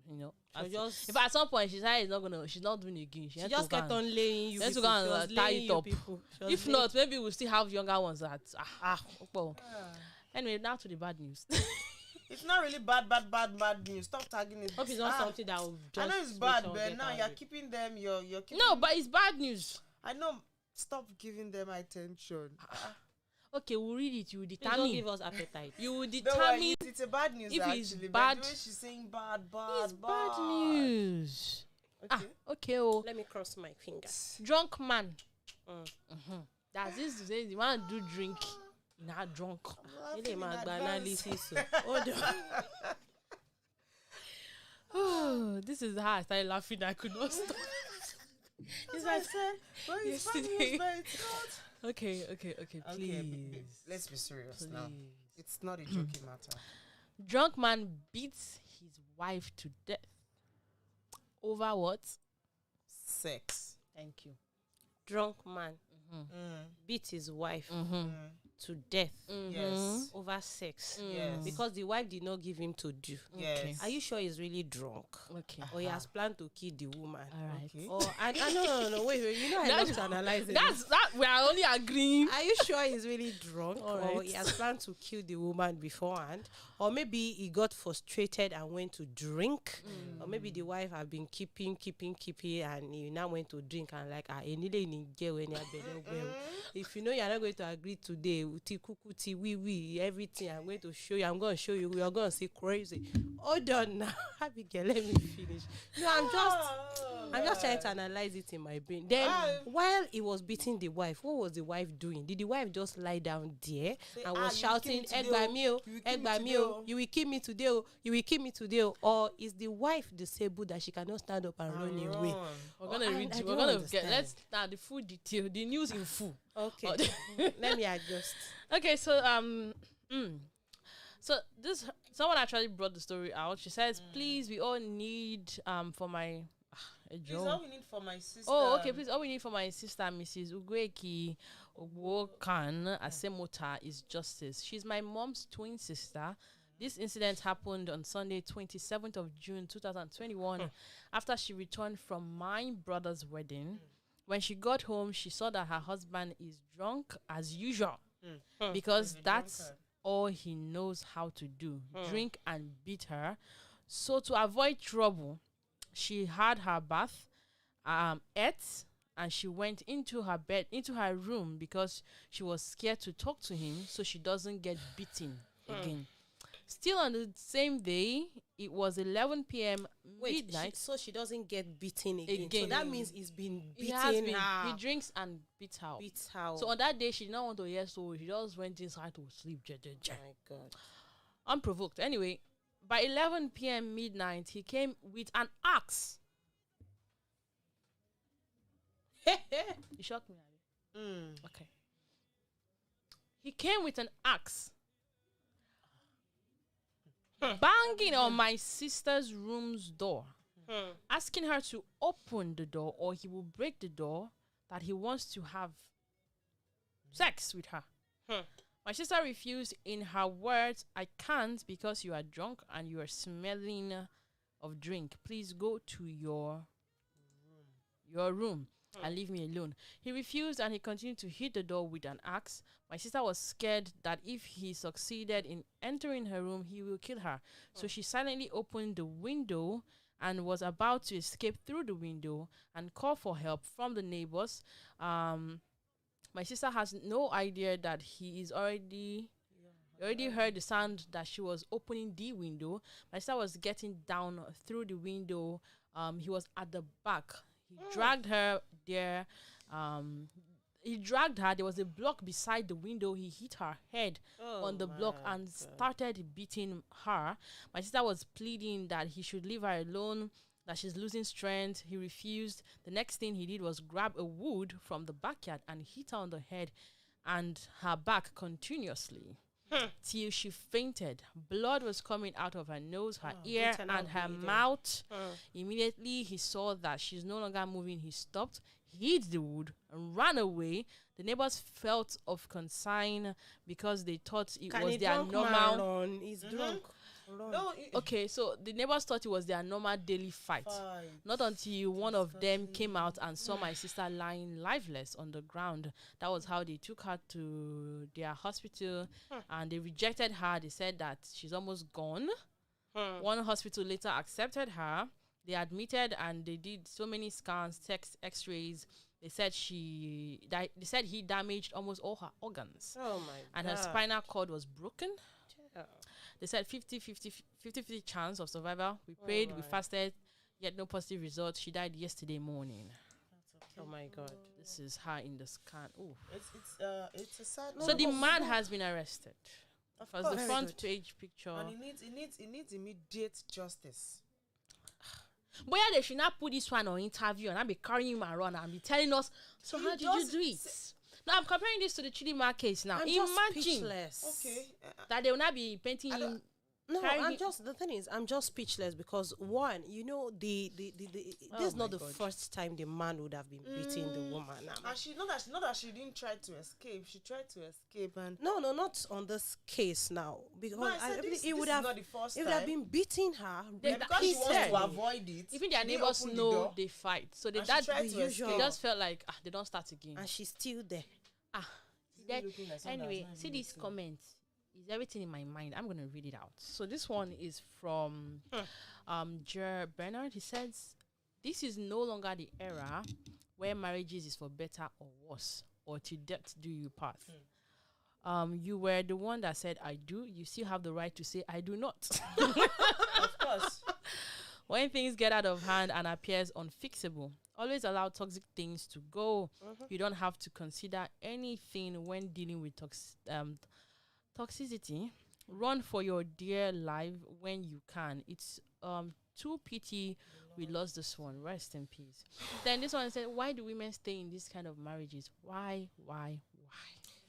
So just, if at some point she said she's not doing it again. She she had just to go kept and- on laying you. she had to people. go and, She was tie laying it you up. people. She was If laying- not, maybe we'll still have younger ones that well. Ah. Anyway, now to the bad news. It's not really bad news. Stop tagging it. hope it's not something that will just. I know it's make bad, someone but get now you're angry. keeping them. You're keeping. No, but it's bad news. I know. Stop giving them attention. Okay, we'll read it. You will Please don't determine. give us appetite. You will No, determine. it's a bad news if actually. it's but bad- the way she's saying bad. It's bad news. Okay. Okay. Oh, Let me cross my fingers. drunk man. Mm. That's this to say the man do drink. Not drunk. Ilé máa gba analysis o. Hold on. Oh, this is how I started laughing. I could not stop. That's what I said. But it's bad Yesterday. news, but it's not. Okay, please. Okay, let's be serious now. Please. It's not a joking matter. Drunk man beats his wife to death. Over what? Sex. Thank you. Drunk man Mm. beat his wife Mm. to death Yes. over sex Yes. because the wife did not give him to do. Yes. Are you sure he's really drunk? Okay. Or he has planned to kill the woman? All right. Okay. Or and no, wait. You know I That's- love to analyze it. That's that. We are only agreeing. Are you sure he's really drunk, All or right. he has planned to kill the woman beforehand, or maybe he got frustrated and went to drink, or maybe the wife have been keeping, and he now went to drink and like if you know you're not going to agree today, we everything I'm going to show you, I'm going to show you, you're going to see crazy. Hold on now, Abigail, let me finish. No, I'm just trying to analyze it in my brain. Then, while he was beating the wife, what was the wife doing? Did the wife just lie down there and was shouting, "Egba mi o, egba mi o, you will kill me today, oh, you will kill me today," oh?" Or is the wife disabled that she cannot stand up and run away? We're gonna read. I We're don't gonna understand. get. Let's now the full detail. The news in full. Okay, let me adjust. Okay, so so this someone actually brought the story out. She says, "Please, we all need for my a Please, job." all we need for my sister. Oh, okay. Please, all we need for my sister, Mrs. Ugweki Ogwokan Asemota, is justice. She's my mom's twin sister. This incident happened on Sunday, 27th of June, 2021, after she returned from my brother's wedding. When she got home, she saw that her husband is drunk as usual because He's a that's drunkard. all he knows how to do, drink and beat her. So to avoid trouble, she had her bath, ate, and she went into her room because she was scared to talk to him so she doesn't get beaten again. Still on the same day, it was 11 p.m. Wait, midnight. so she doesn't get beaten again. So Again. that means he's been He has beating been. her. He drinks and beats her. Beats her. So on that day, she did not want to hear story. She just went inside to sleep. Oh my God. Unprovoked. Anyway, by 11 p.m. midnight, he came with an axe. You shocked me, Abby. Okay. He came with an axe, banging on my sister's room's door, asking her to open the door or he will break the door, that he wants to have sex with her. My sister refused. In her words, "I can't because you are drunk and you are smelling of drink. Please go to your room and leave me alone." He refused and he continued to hit the door with an axe. My sister was scared that if he succeeded in entering her room, he will kill her. So she silently opened the window and was about to escape through the window and call for help from the neighbors. My sister has no idea that he is already heard the sound that she was opening the window. My sister was getting down through the window. He was at the back. He dragged her there. There was a block beside the window. He hit her head on the block and started beating her. My sister was pleading that he should leave her alone, that she's losing strength. He refused. The next thing he did was grab a wood from the backyard and hit her on the head and her back continuously. till she fainted. Blood was coming out of her nose, her ear, and her mouth. Immediately, he saw that she's no longer moving. He stopped, hit the wood, and ran away. The neighbors felt of concern because they thought it was their normal. He's drunk. No, Okay, so the neighbors thought it was their normal daily fight. Not until one of them came out and saw my sister lying lifeless on the ground. That was how they took her to their hospital, and they rejected her. They said that she's almost gone. One hospital later accepted her. They admitted and they did so many scans, X-rays. They said he damaged almost all her organs. Oh my and God. her spinal cord was broken. Yeah. They said 50-50 chance of survival. We prayed, we fasted, yet no positive results. She died yesterday morning. Oh my God. This is her in the scan. Oh, it's a sad. so the man has been arrested. Of Because course. the front page picture. And it needs immediate justice. But yeah, they should not put this one on interview and I'll be carrying him around and be telling us, so how did you do it? Now I'm comparing this to the Chidinma case now. I'm just Imagine speechless. Okay. that they will not be painting him. No, Carry- the thing is, I'm just speechless because one, this is Oh not my the God. first time the man would have been beating the woman. And she not that she didn't try to escape. She tried to escape and No, not on this case now because No, I said this would is have not the first it would have time. been beating her. because she wants repeatedly. to avoid it. Even their she didn't neighbors open the know door, they fight. So they, and she that tried the to usual. they escape. just felt like they don't start again. And she's still there. Then- looking like someone anyway, that's not see even this comment. Is everything in my mind? I'm gonna read it out. So this one is from Jer Bernard. He says, "This is no longer the era where marriages is for better or worse, or to death do you part. You were the one that said I do. You still have the right to say I do not. Of course. When things get out of hand and appears unfixable, always allow toxic things to go. You don't have to consider anything when dealing with toxicity. Run for your dear life when you can. It's too pity we lost this one. Rest in peace." Then this one said, "Why do women stay in this kind of marriages? Why?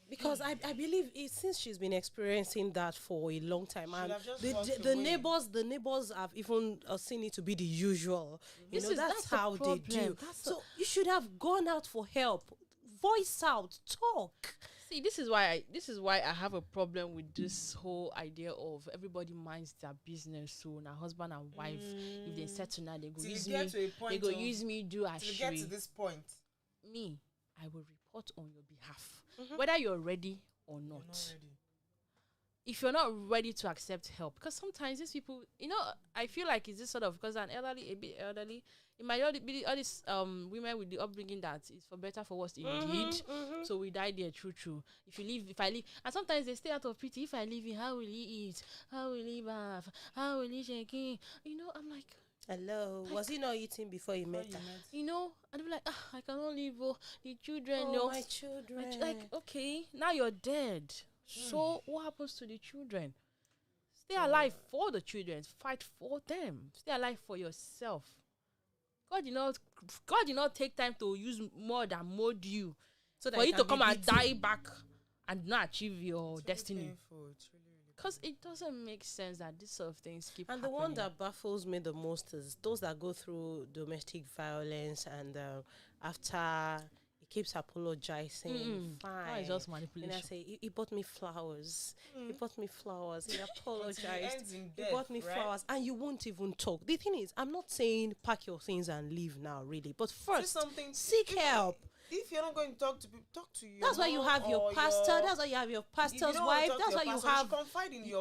Because I believe since she's been experiencing that for a long time, and have just the walked the away. neighbors have even seen it to be the usual. You know, that's the how they do. problem. So you should have gone out for help, voice out, talk. See, this is why I have a problem with this whole idea of everybody minds their business. So now husband and wife, if they settle now, they go Till use you get me. to a point They go of- use me, do Till you get to ashri. this point, Me, I will report on your behalf, whether you're ready or not. you're not ready. If you're not ready to accept help, because sometimes these people, I feel like it's this sort of, because a bit elderly, it might not be all these women with the upbringing that it's for better for worse indeed. So we die there, true. If I leave, and sometimes they stay out of pity. If I leave him, how will he eat? How will he bath? How will he shake in? I'm like, Hello, was he not eating before he met her? and I'm like, I cannot leave. The children, Oh, my children. like, okay, now you're dead. So what happens to the children? Stay alive for the children. Fight for them. Stay alive for yourself. God did not take time to use more than mold you so for you he to can come be and beaten. die back and not achieve your It's really destiny. painful. It's really Because it doesn't make sense that this sort of things keep And the happening. one that baffles me the most is those that go through domestic violence and after he keeps apologizing. Fine. That is just And I manipulation. say, he bought me flowers. He bought me flowers. He ends apologized. in He death, bought me right? flowers. And you won't even talk. The thing is, I'm not saying pack your things and leave now, really. But Say first, something. seek help. If you're not going to talk to people, talk to your That's why you mom have your or pastor. That's why you have your if you pastor's don't wanna wife. talk to That's your why you pastor, have. confide in your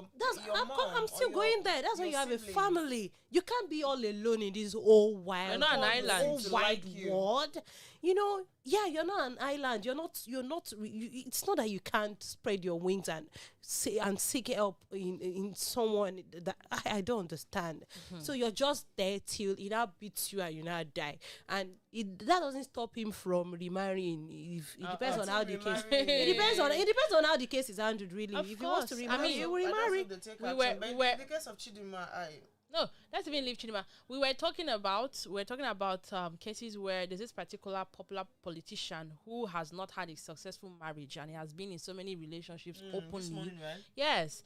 I'm mom still or going there. That's why your you have a siblings. family. You can't be all alone in this whole wild, You're not an whole island. To wide like you. world. You're not an island. You're not. It's not that you can't spread your wings and seek help in someone that I don't understand. So you're just there till it now beats you and you now die, and that doesn't stop him from remarrying. If it depends on how the case. It depends on how the case is handled. Really, Of if he wants to course. remarry, he will And that's remarry. what they take We action. were- But we were- in the case of Chidinma, No, let's even leave Chidima. We were talking about cases where there's this particular popular politician who has not had a successful marriage and he has been in so many relationships openly. This morning, right? Yes.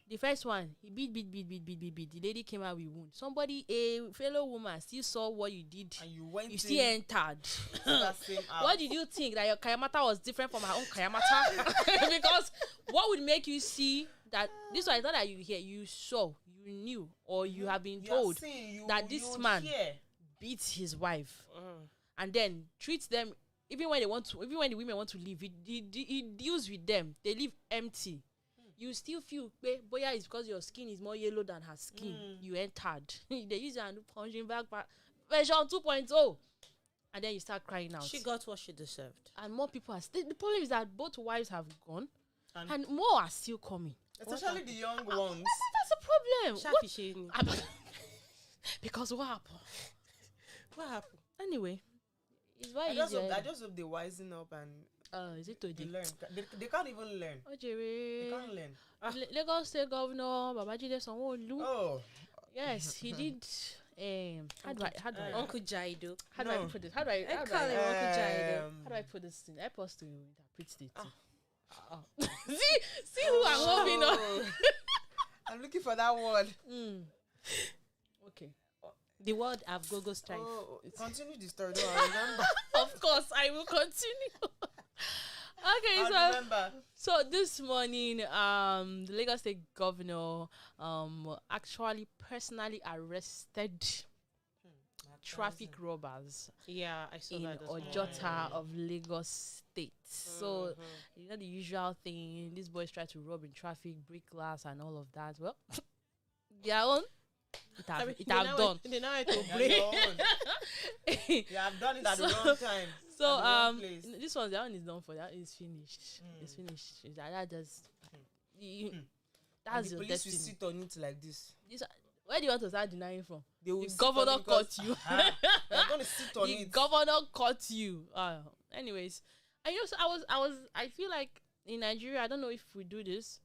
The first one, he beat. The lady came out with wound. Somebody, a fellow woman, still saw what you did. And you went. You still entered. That same house. What did you think that your Kayamata was different from her own Kayamata? Because what would make you see that this one is not that you hear, you saw, you knew, or you have been told that this man beats his wife and then treats them even when the women want to leave, he deals with them, they leave empty. You still feel boya it's because your skin is more yellow than her skin. You entered. They use your hand punching back version 2.0. And then you start crying out. She got what she deserved. And more people are the problem is that both wives have gone and more are still coming. Especially the young ones. That's a problem. Because what happened? What happened? Anyway, it's why I just hope they wisen up and is it today? they learn. They can't even learn. They can't learn. Lagos State Governor Babajide Sanwo-Olu. Oh. Yes, he did. How do I Uncle Jaido. How do I put this? How do I Uncle Jaido. How do I put this thing? Help us to interpret it. See who I'm moving on. I'm looking for that word. Okay. The word I've go strife. Continue the story. Don't I remember? Of course, I will continue. Okay, so this morning, the Lagos State Governor actually personally arrested traffic robbers. Yeah, I saw that. In Ojota of Lagos State. So you know the usual thing. These boys try to rob in traffic, break glass, and all of that. Well, their own. It have done. They know how to break. You have done it at the wrong time. So this one, that one is done for. That is finished. It's finished. That just that's the your police destiny. will sit on it like this. Where do you want to start denying from? The governor caught you. They're going to sit on it. The governor caught you. Anyways, I feel like in Nigeria, I don't know if we do this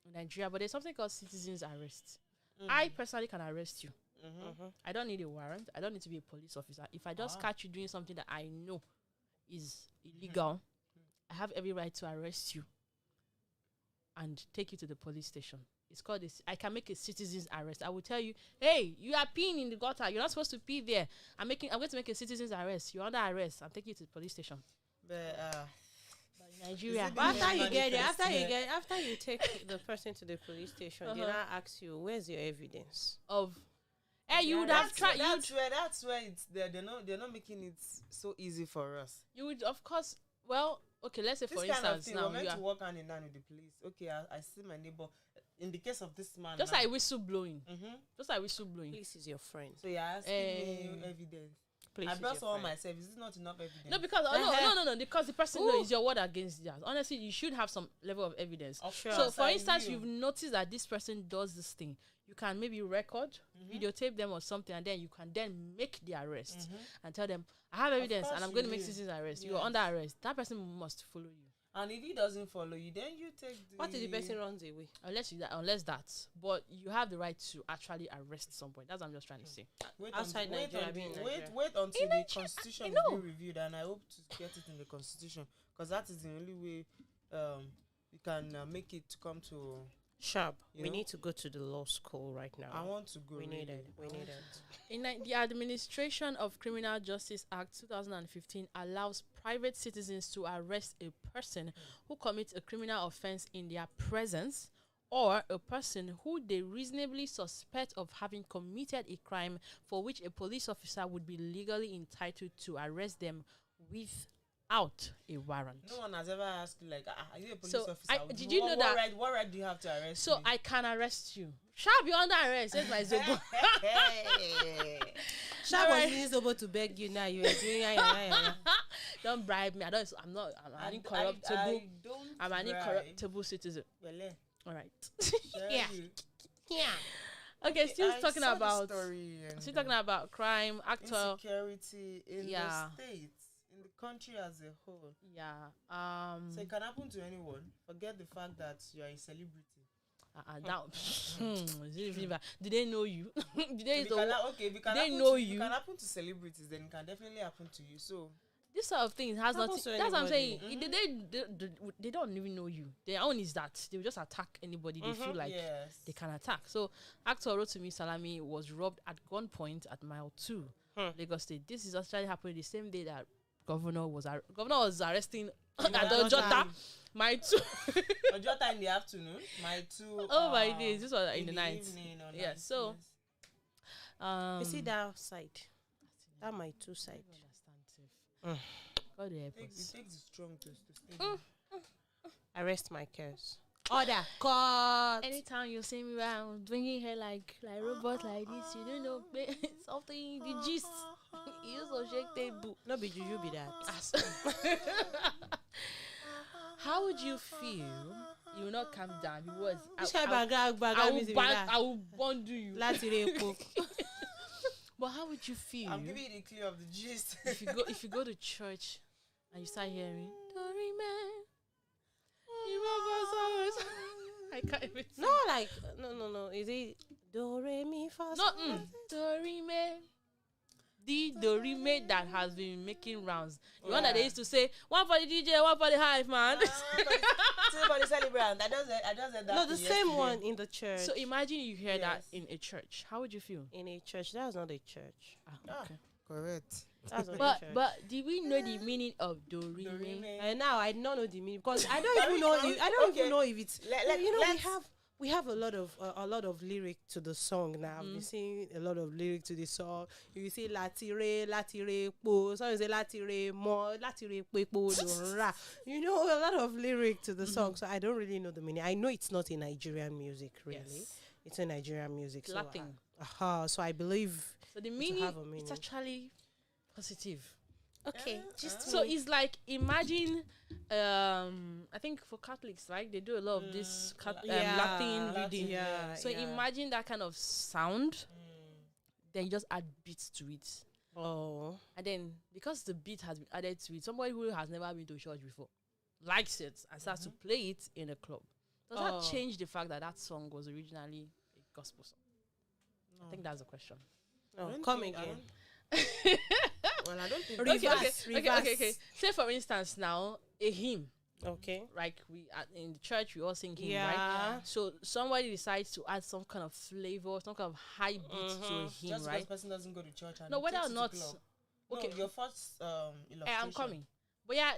in Nigeria, but there's something called citizens arrest. I personally can arrest you. I don't need a warrant. I don't need to be a police officer. If I just catch you doing something that I know is illegal, I have every right to arrest you and take you to the police station. It's called this. I can make a citizen's arrest. I will tell you, hey, you are peeing in the gutter. You're not supposed to pee there. I'm going to make a citizen's arrest. You're under arrest. I'm taking you to the police station. But in Nigeria, after you take the person to the police station, they now ask you, where's your evidence of? Hey, you would have tried. That's where it's there. They're not making it so easy for us. You would, of course. Well, okay. Let's say this for kind instance, of thing, now we're meant to work hand in hand with the police. Okay, I see my neighbor. In the case of this man, just like whistle blowing. Just like whistle blowing. Police is your friend. So you're asking me evidence. I brought someone myself. Is this not enough evidence? No, because no. Because the person knows your word against theirs. Honestly, you should have some level of evidence. Sure. So, for instance, you've noticed that this person does this thing. You can maybe record, videotape them or something, and then you can then make the arrest and tell them, I have evidence and I'm going to make citizens arrest. Yes. You're under arrest. That person must follow you. And if he doesn't follow you, then you take the... What if the person runs away? Unless that. But you have the right to actually arrest someone. That's what I'm just trying to say. Wait until the constitution is being reviewed, and I hope to get it in the constitution, because that is the only way we can make it come to... Sharp. We need to go to the law school right now. I want to go. We need it. In the Administration of Criminal Justice Act 2015 allows private citizens to arrest a person who commits a criminal offense in their presence, or a person who they reasonably suspect of having committed a crime for which a police officer would be legally entitled to arrest them without a warrant. No one has ever asked you, like, are you a police officer? Did you know that? What right do you have to arrest So me? I can arrest you. Sharp, you're under arrest. Says my Zobo. Sharp was using Zobo to beg you now. You're doing Don't bribe me. I'm an incorruptible. I'm an incorruptible citizen. All right. Yeah. Okay, still talking about crime, actor, insecurity in the states, in the country as a whole. Yeah. So it can happen to anyone. Forget the fact that you are a celebrity. That did they know you? Did they If it can they happen know to, you? It can happen to celebrities, then it can definitely happen to you. So This sort of thing has Happens nothing. to That's what I'm saying. anybody. They don't even know you. Their own is that they will just attack anybody they feel like yes. they can attack. So actor Rotimi Salami was robbed at gunpoint at mile 2, Lagos State. This is actually happening the same day that governor was arresting Adojota. My 2. Ojota in the afternoon. My 2. Oh my days! This was in the night. Evening or Yeah. night, So, You see that side? That my 2 side. God help It us. takes the strong to stay. I rest my case. Order. Cut. Anytime you see me around bringing hair like robot like this, you don't know something. The gist. You also shake table. No be you be that. How would you feel? You will not calm down because I will bundle you. But how would you feel? I'm giving you the clue of the gist. if you go to church and you start hearing Dorime, I can't even. No, like no. Is it do re mi fa? No, Dorime. The Dorime that has been making rounds. The one that they used to say, one for the DJ, one for the hive, man. Two for the celebrant. I just said that. No, the same one in the church. So imagine you hear that Yes. in a church. How would you feel? In a church, that's not a church. Okay. Correct. That's not a church. But did we know the meaning of Dorime? And now I don't know the meaning because I don't even know. I don't even know if it's. We have a lot of lyric to the song now. I've been seeing a lot of lyric to the song. You see latire po. Some say latire mo, latire po donra. You know, a lot of lyric to the song. So I don't really know the meaning. I know it's not in Nigerian music, really. Yes. It's in Nigerian music. Latin. So I believe. So the have a meaning, meaning. it's actually positive. Okay. So it's like imagine, I think for Catholics, right? They do a lot of this Latin reading. Yeah. So imagine that kind of sound. Then you just add beats to it. Oh. And then because the beat has been added to it, somebody who has never been to church before likes it and starts to play it in a club. Does that change the fact that that song was originally a gospel song? I think that's the question. No, come again. Well, I don't think. Okay. Say for instance now a hymn. Okay. Like we in the church we all sing hymn, Yeah. right? So somebody decides to add some kind of flavor, some kind of high beat to a hymn, Just because right? the person doesn't go to church and No, he whether takes or it not. to club. Okay, No, your first illustration. I'm coming. But yeah,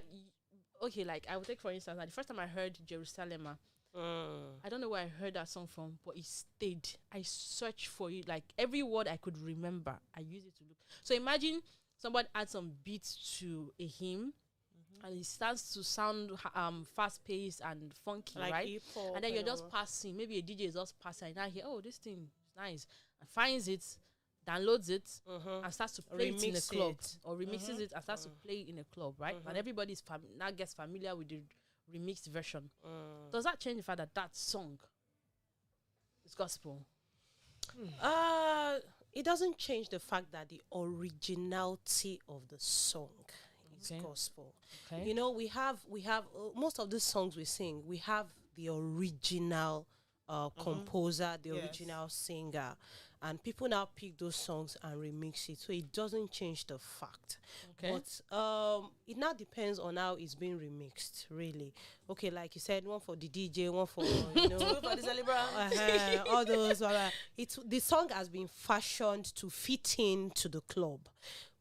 okay. Like I would take for instance, like the first time I heard Jerusalem, I don't know where I heard that song from, but it stayed. I searched for it, like every word I could remember. I used it to look. So imagine somebody adds some beats to a hymn, and it starts to sound fast paced and funky, Like right? hip-hop And then you're and just all. passing. Maybe a DJ is just passing, and I hear, oh, this thing is nice, and finds it, downloads it, and starts to play it in a Remix club, it. or remixes it and starts to play it in a club, right? And everybody's now gets familiar with the remixed version. Does that change the fact that that song is gospel? It doesn't change the fact that the originality of the song is Okay. gospel. Okay. You know, we have most of the songs we sing, we have the original composer, the Yes. original singer, and people now pick those songs and remix it. So it doesn't change the fact. Okay. But it now depends on how it's being remixed, really. Okay, like you said, one for the DJ, one for For the celebrant. all those. The song has been fashioned to fit in to the club,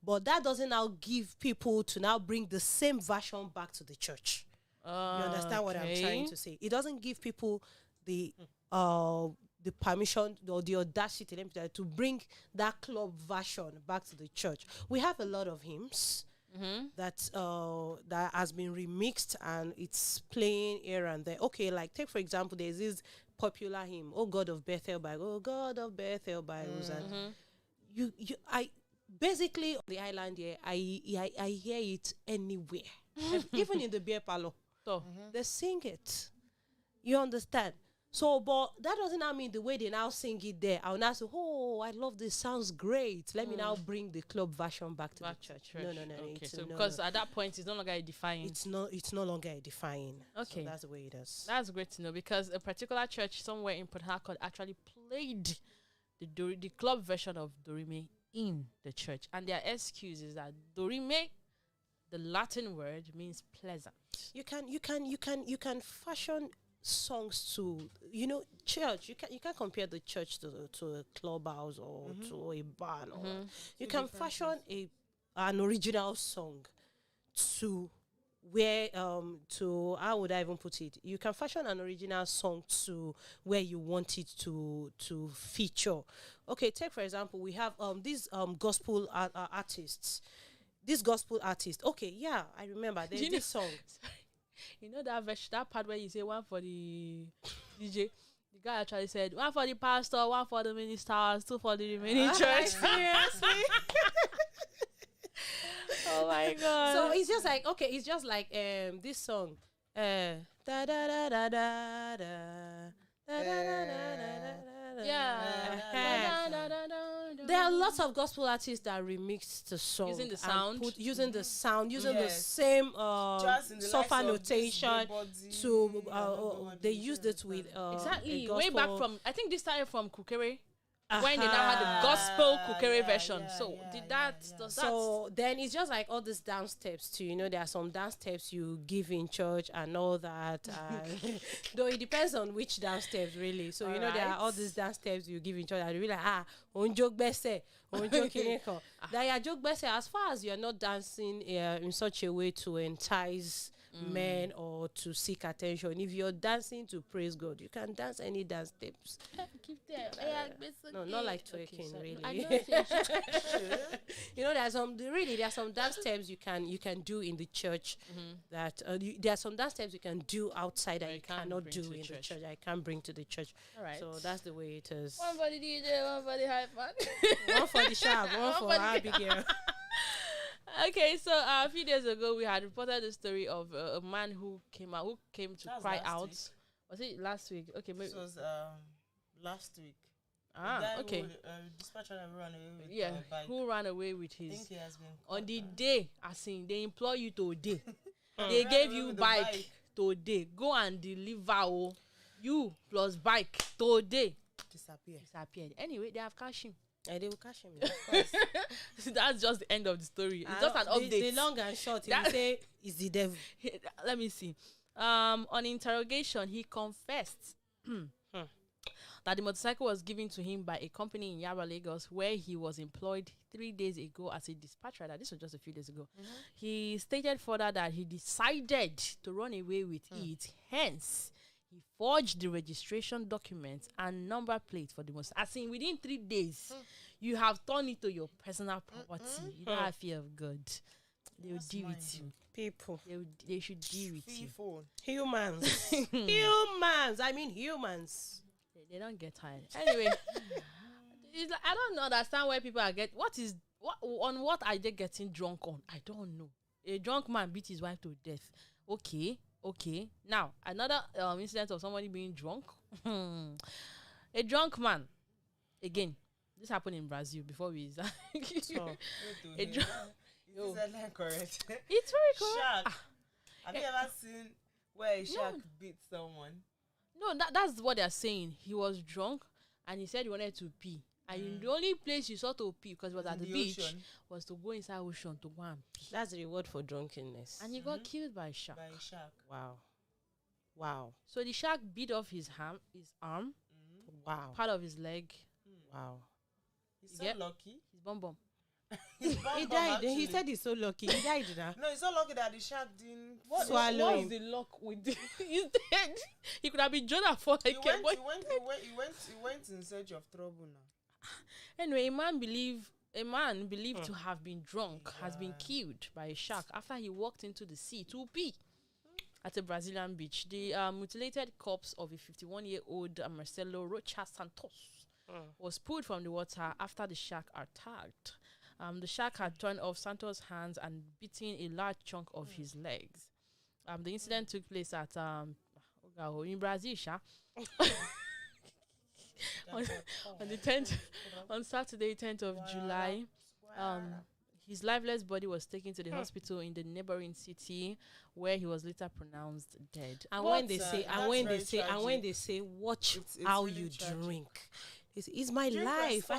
but that doesn't now give people to now bring the same version back to the church. You understand what I'm trying to say? It doesn't give people the permission or the audacity, let me tell you, to bring that club version back to the church. We have a lot of hymns that has been remixed and it's playing here and there. Okay, like take for example, there's this popular hymn, "Oh God of Bethel by Oh God of Bethel by and I basically on the island here, I hear it anywhere, even in the beer parlor. So, They sing it. You understand? So, but that doesn't now mean the way they now sing it there. I'll now say, oh, I love this. Sounds great. Let me now bring the club version back to the church. No. Okay, It's, so no, because no. at that point, it's no longer edifying. It's no longer edifying. Okay. So that's the way it is. That's great to know, because a particular church somewhere in Port Harcourt actually played the club version of Dorime in the church, and their excuse is that Dorime, the Latin word, means pleasant. You can fashion songs to, church. You can compare the church to a clubhouse or to a barn. Or you can fashion an original song to where to how would I even put it? You can fashion an original song to where you want it to feature. Okay, take for example, we have these gospel artists. This gospel artist. Okay, yeah, I remember. There's this song. You know that part where you say one for the DJ. The guy actually said one for the pastor, one for the ministers, two for the remaining church. Seriously. Oh my god! So it's just like this song. Da da da da da da. Yeah. There are lots of gospel artists that remix the song Using the sound, using the same sofa notation to they used it with exactly way back from, I think this started from Kukere. When they now had the gospel Kukere version. So then it's just like all these dance steps too. There are some dance steps you give in church and all that. Though it depends on which dance steps really. So there are all these dance steps you give in church and you're like, onjo bese, onjo kineko. That are joke bese as far as you're not dancing in such a way to entice men or to seek attention. If you're dancing to praise God, you can dance any dance steps. Keep there. No, not like twerking, really. I don't think there are some dance steps you can do in the church that there are some dance steps you can do outside that you cannot do in the church. I can't bring to the church. All right. So that's the way it is. One for the DJ, one for the hype man. One for the sharp, one for Abigail. Okay, so a few days ago we had reported the story of a man who came to cry out. Week. Was it last week? Okay, maybe this was last week. Okay. Dispatcher ran away with bike. Who ran away with his? I think he has been on the day, as in they employ you today. They gave you bike today. Go and deliver. You plus bike today. Disappeared. Anyway, they have cashed him. They will cash him. Of course. That's just the end of the story. It's just an update. The long and short, he will say is the devil. Let me see. On interrogation, he confessed that the motorcycle was given to him by a company in Yaba, Lagos, where he was employed 3 days ago as a dispatch rider. This was just a few days ago. He stated further that he decided to run away with it. Hence, he forged the registration documents and number plate for the motorcycle. As in, within 3 days, you have turned it to your personal property. You don't have fear of God. They will deal with you. People. They should deal with you. Humans. Humans. I mean humans. They don't get tired. Anyway, I don't understand where people are what are they getting drunk on? I don't know. A drunk man beat his wife to death. Okay. Now, another incident of somebody being drunk. A drunk man. Again, this happened in Brazil before we... Is that correct? It's very correct. Shark. Have you ever seen where a shark beat someone? No, that's what they're saying. He was drunk and he said he wanted to pee. And the only place you saw to pee, because it was at the beach, was to go inside ocean to go and pee. That's the reward for drunkenness. And he got killed by a shark. Wow. So the shark bit off his arm. Wow. Part of his leg. Wow. He's so lucky. His bum. He died. Actually. He said he's so lucky. He died now. No, he's so lucky that the shark didn't swallow him. What's the luck with it? He's dead. He could have been Jonah for like he went in search of trouble now. Anyway, a man believed to have been drunk has been killed by a shark after he walked into the sea to pee at a Brazilian beach. The mutilated corpse of a 51-year-old Marcelo Rocha Santos was pulled from the water after the shark attacked. The shark had torn off Santos' hands and bitten a large chunk of his legs. The incident took place at In Brazil, on the 10th, on Saturday, 10th of July, his lifeless body was taken to the hospital in the neighboring city, where he was later pronounced dead. And But, when they say, watch It's how really you tragic. drink. It's my Drink life. I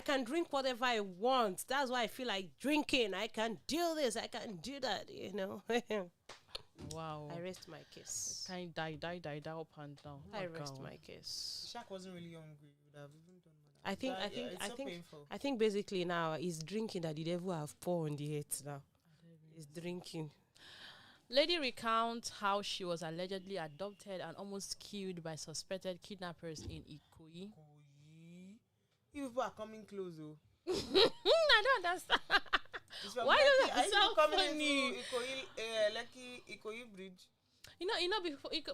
can drink whatever I want. That's why I feel like drinking. I can do this. I can do that. wow, I rest my case. kind of die up and down. I rest my case. Shaq wasn't really hungry. He would have even done more. I think basically now it's drinking that the devil have poured on the head now. It's drinking. Lady recounts how she was allegedly adopted and almost killed by suspected kidnappers in Ikoyi. You people are coming close, though. I don't understand. Why does that sound funny? Ikoyi Bridge.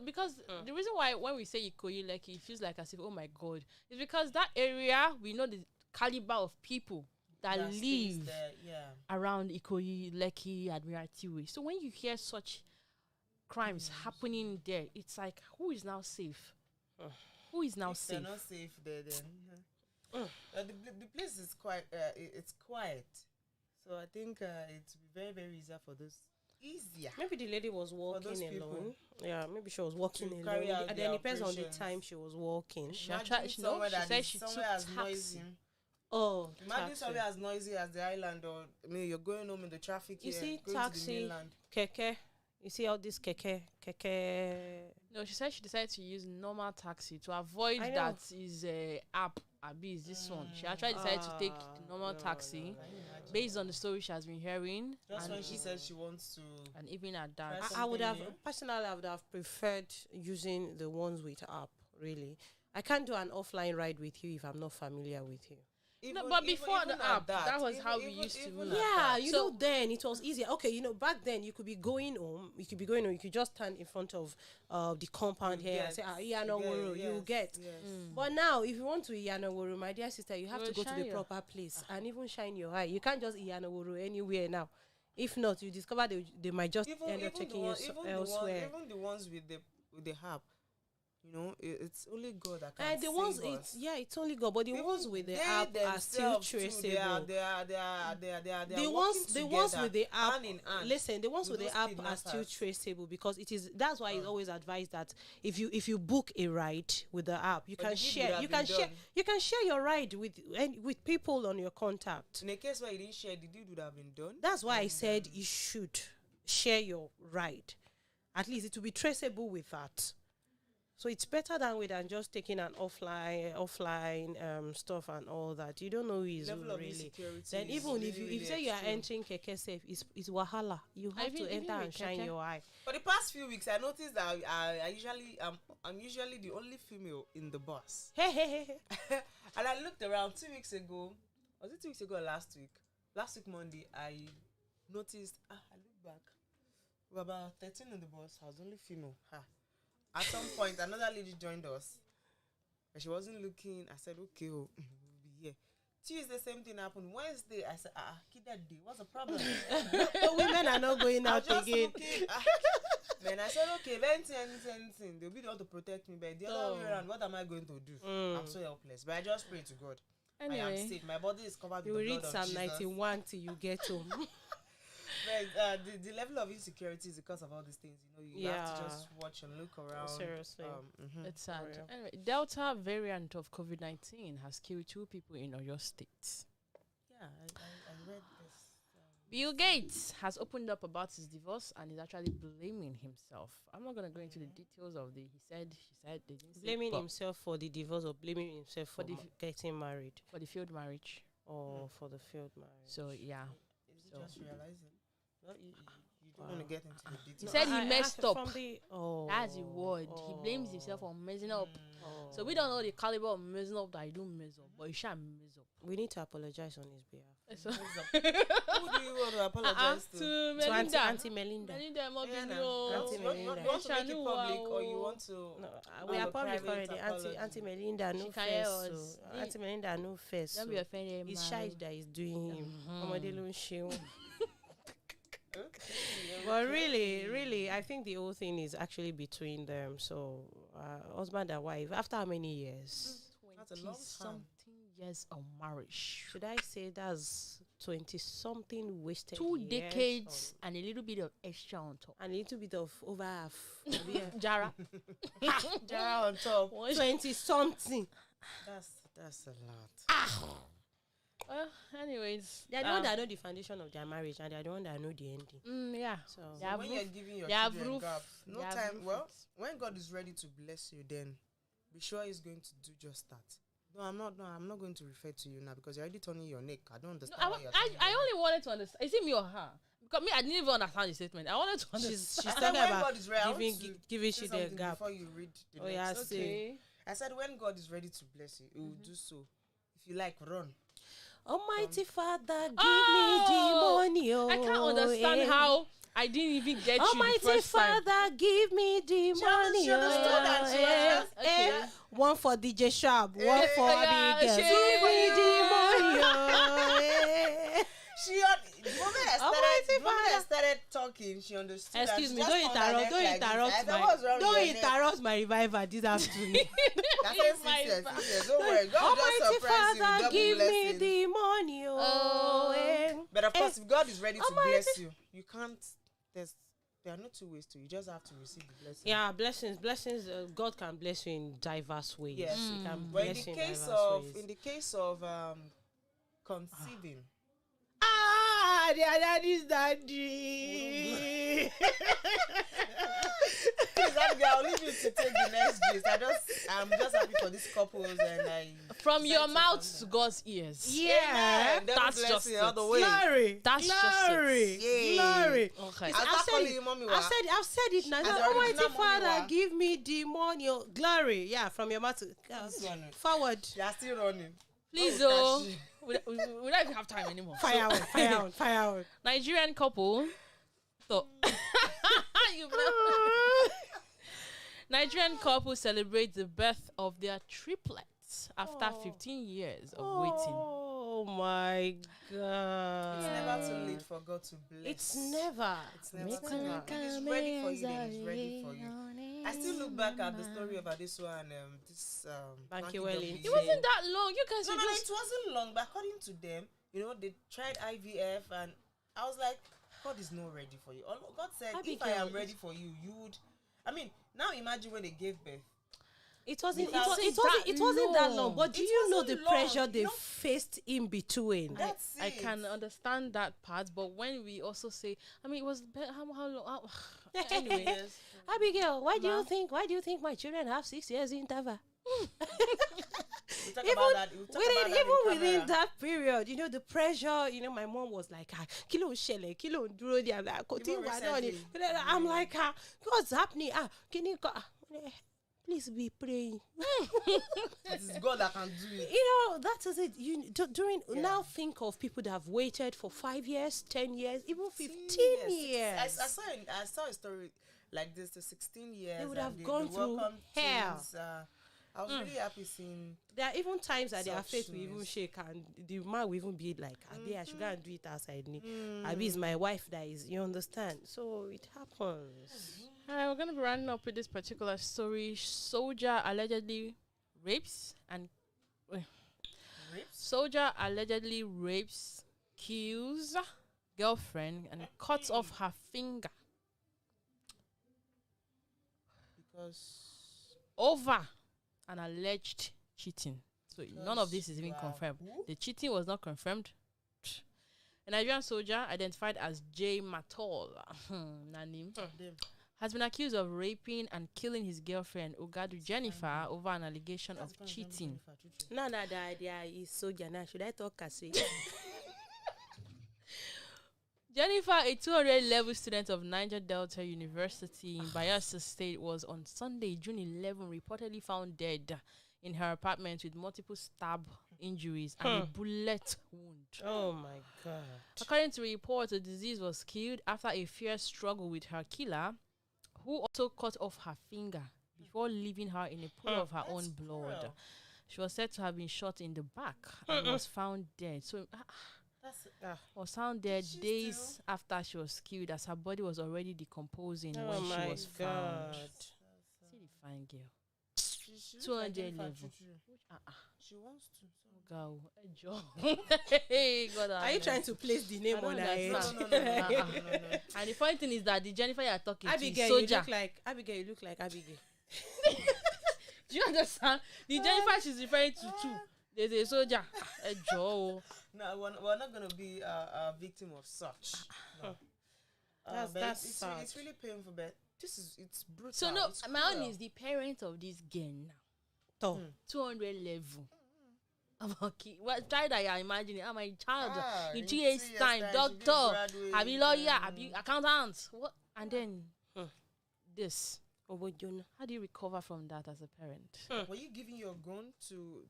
Because the reason why when we say Ikoyi Lekki, it feels like as if, oh my God, is because that area, we know the caliber of people that live around Ikoyi, Lekki, Admiralty Way. So when you hear such crimes happening there, it's like, who is now safe? Who is now If safe? they're not safe there, then the place is quite. It's quiet, so I think it's very very easier for those. Maybe the lady was walking alone. Yeah, maybe she was walking To alone. carry out And their then it depends on the operations. time she was walking. She Imagine said she took somewhere as taxi. noisy. Oh, Imagine taxi. somewhere as noisy as the island, or you're going home in the traffic. You here, see, going taxi, to the mainland. keke. You see all this keke. No, she said she decided to use normal taxi to avoid I know. that is app. Abi is this one. She actually decided to take the normal taxi based on the story she has been hearing. Just and when she said she wants to. and even at that. Try I would have something new. personally, I would have preferred using the ones with app. Really, I can't do an offline ride with you if I'm not familiar with you. But before the app, that was how we used to move. Yeah, So- then it was easier. Okay, back then you could be going home. You could just stand in front of the compound here and say, Iyanoworo, you get. Yes. But now, if you want to Iyanoworo, my dear sister, you have You to go to shine the your- proper place and even shine your eye. You can't just Iyanoworo anywhere now. If not, you discover they might just end up taking you elsewhere. Even the ones with the app, it's only God that can And the ones, save us. it's only God. But the Even ones with the they app are still themselves too, traceable. They are The ones together, with the app, hand in hand. listen, the ones with with the those app are still kidnappers. traceable because that's why it's always advised that if you book a ride with the app, you But can the deed would share have you been can share done. you can share your ride with people on your contact. In a case where you didn't share, the deed would have been done. That's why I said you should share your ride. At least it will be traceable with that. So it's better than just taking an offline stuff and all that. You don't know who is Level who of really. insecurity Then is even if really, you say you are extreme. entering keke safe, it's wahala. You have Even to enter with and shine keke. your eye. For the past few weeks, I noticed that I'm usually the only female in the bus. Hey. And I looked around 2 weeks ago. Was it 2 weeks ago or last week? Last week Monday, I noticed. I looked back. We were about 13 in the bus. I was only female. At some point, another lady joined us, but she wasn't looking. I said, "Okay, we'll be here." Tuesday, same thing happened. Wednesday, I said, kid that day. What's the problem? But women are not going I out was just again. looking. Then I said, okay, if anything, they'll be the one to protect me. But the other way around, what am I going to do? I'm so helpless. But I just pray to God. I am Anyway, safe. My body is covered You with the read blood Psalm of Jesus. 91 till you get home. But the level of insecurity is because of all these things. You have to just watch and look around. Seriously. it's sad. real. Anyway, Delta variant of COVID-19 has killed 2 people in Oyo State. Yeah, I read this. Bill Gates has opened up about his divorce and is actually blaming himself. I'm not going to go into the details of she said they didn't say, Blaming but himself for the divorce or blaming himself for the getting married for the failed marriage. or for the failed marriage. So, yeah. Is So- it just realizing? No, you don't want to get into the He details. said he messed up. Oh, That's the word. He blames himself for messing up. Oh. So we don't know the caliber of messing up that he don't mess up, but he shall mess up. We need to apologize on his behalf. So, Who do you want to apologize to? to To Melinda. Auntie Melinda. Melinda, I'm not Yeah, giving nah. you- Auntie You want Melinda. to make it Shanu, public, or you wow. want to? No, Oh, we are the public private already. apology. Auntie Melinda, no She can hear face. us. So. Auntie Melinda, no face. Don't So. be offended. It's man. shy that is doing him. Ọmọdé ló ń ṣe wọ́n. But really, I think the whole thing is actually between them. So, husband and wife. After how many years? That's a long time. Something years of marriage. Should I say that's 20-something wasted 2 years decades and a little bit of extra on top. and a little bit of over half. Jara. Jara on top. 20-something. That's a lot. Anyways. They are the one that know the foundation of their marriage, and they are the one that know the ending. Yeah. So, Yeah. When you're giving your They have children roof. gap, no They have time. roof Well, it. when God is ready to bless you, then be sure He's going to do just that. No, I'm not going to refer to you now because you're already turning your neck. I don't understand. No, why you're turning I your only wanted to understand. Is it me or her? Because me, I didn't even understand the statement. I wanted to understand. she's neck. I said, talking when about God is ready, I want giving to giving say you the something gap. before you read the Oh, next. yeah, Okay. Okay. I said when God is ready to bless you, He will do so. If you like, run. Almighty Father, give Oh! me the money. Oh, I can't understand how I didn't even get you the Almighty first time. Father, give me the money. she understood that. She was just- Okay. One for DJ Sharp, one for Yeah, Abigail. she- Give me the money. Oh, eh. The moment I Almighty Father. started talking, she understood. that. Excuse She me, just don't turned her interrupt, neck don't like this. I interrupt said, my, "What's wrong with don't your neck?" interrupt my revival this afternoon. That's Oh it, my 6 years, God. 6 years. Don't worry, God will just Almighty surprise you with Father, double give me blessings. the money. Oh, eh. But of course, if God is ready to Almighty- bless you, you can't. There are no two ways to. You just have to receive the blessing. Yeah, blessings. God can bless you in diverse ways. Yes. He can But in bless the you case diverse of ways. in the case of conceiving, Daddy's daddy. please, Abigail, I'll leave you to take the next gist. I'm just happy for these couples, and I. From your Decide to mouth come to God's ears. Yeah, Amen. Double that's blessing just all it. the way. glory. That's just it. glory. Yay. Glory. Okay. Listen, I'll I've start said calling it. you mommy. I've said it now. As the Almighty original mommy Father, wa. give me the money. Oh, glory. Yeah, from your mouth to This one, forward. they are still running. Please, Oh, though. catchy. We don't even have time anymore. Fire out, fire out, fire out. Nigerian couple. So, you Nigerian couple celebrate the birth of their triplets after 15 years of waiting. Oh my God. It's never too late for God to bless. It's never. It's never too late. If it's ready for you, then it's ready for you. I still look back at the story of Adesuwa and this Banky Banky Welling. It wasn't that long. You guys No, were no, just. it wasn't long. But according to them, they tried IVF, and I was like, God is not ready for you. God said, if I Abigail, am ready for you, you would. I mean, now imagine when they gave birth. It wasn't. It, Because was, it's it wasn't that long. But do It you know wasn't the long. pressure they You know- faced in between? That's I it. can understand that part, but when we also say, I mean, it was how long? Anyway, Yes. Abigail, why do Ma? you think? Why do you think my children have 6 years interval? We'll talk Even about that. We'll talk about that in within camera. that period, the pressure. My mom was like, "Kilo shele, kilo duro di." I'm like, Even recently. I'm like, "What's happening? Can you go? Please be praying." It is God that can do it. That is it. Now think of people that have waited for 5 years, 10 years, even 15 years. I saw a story like this. The 16 years. They would and have gone through welcomed hell. twins, I was really happy seeing. There are even times that their Such faith will even news. shake, and the man will even be like, I should go and do it outside me. Abi is my wife that is, you understand? So it happens. Alright, we're gonna be running up with this particular story. Soldier allegedly rapes, kills girlfriend, and cuts off her finger Because over an alleged cheating. So none of this is even wow. confirmed. Who? The cheating was not confirmed. A Nigerian soldier identified as J. Matol, name, has been accused of raping and killing his girlfriend Ogadu Jennifer over an allegation of cheating. No, the idea is soldier. Now, should I talk as Jennifer, a 200 level student of Niger Delta University in Bayelsa State, was on Sunday, June 11, reportedly found dead in her apartment with multiple stab injuries and a bullet wound. Oh my God. According to reports, the deceased was killed after a fierce struggle with her killer, who also cut off her finger before leaving her in a pool of her own blood. cruel. She was said to have been shot in the back and was found dead. So was found dead She's days still- after she was killed, as her body was already decomposing Oh when she my was found. God. See the fine girl. She 200 Jennifer level. Chuchu. She wants to. Go, hey, God, Are you trying to place the name I don't on her head? understand. No. And the funny thing is that the Jennifer you are talking Abigail, to you is soldier. look like Abigail. Do you understand? The Jennifer she's referring to too. There's a soldier. A Joe. No, we're not going to be a victim of such. No. But That's it's sad. it's really painful, but it's brutal. So no, it's my own cruel. is the parent of this girl now. 200 level. Okay, what child are you imagining? I'm a child in 2 years' time, doctor, I be lawyer, I be accountant. What? And then this. How do you recover from that as a parent? Were you giving your gun to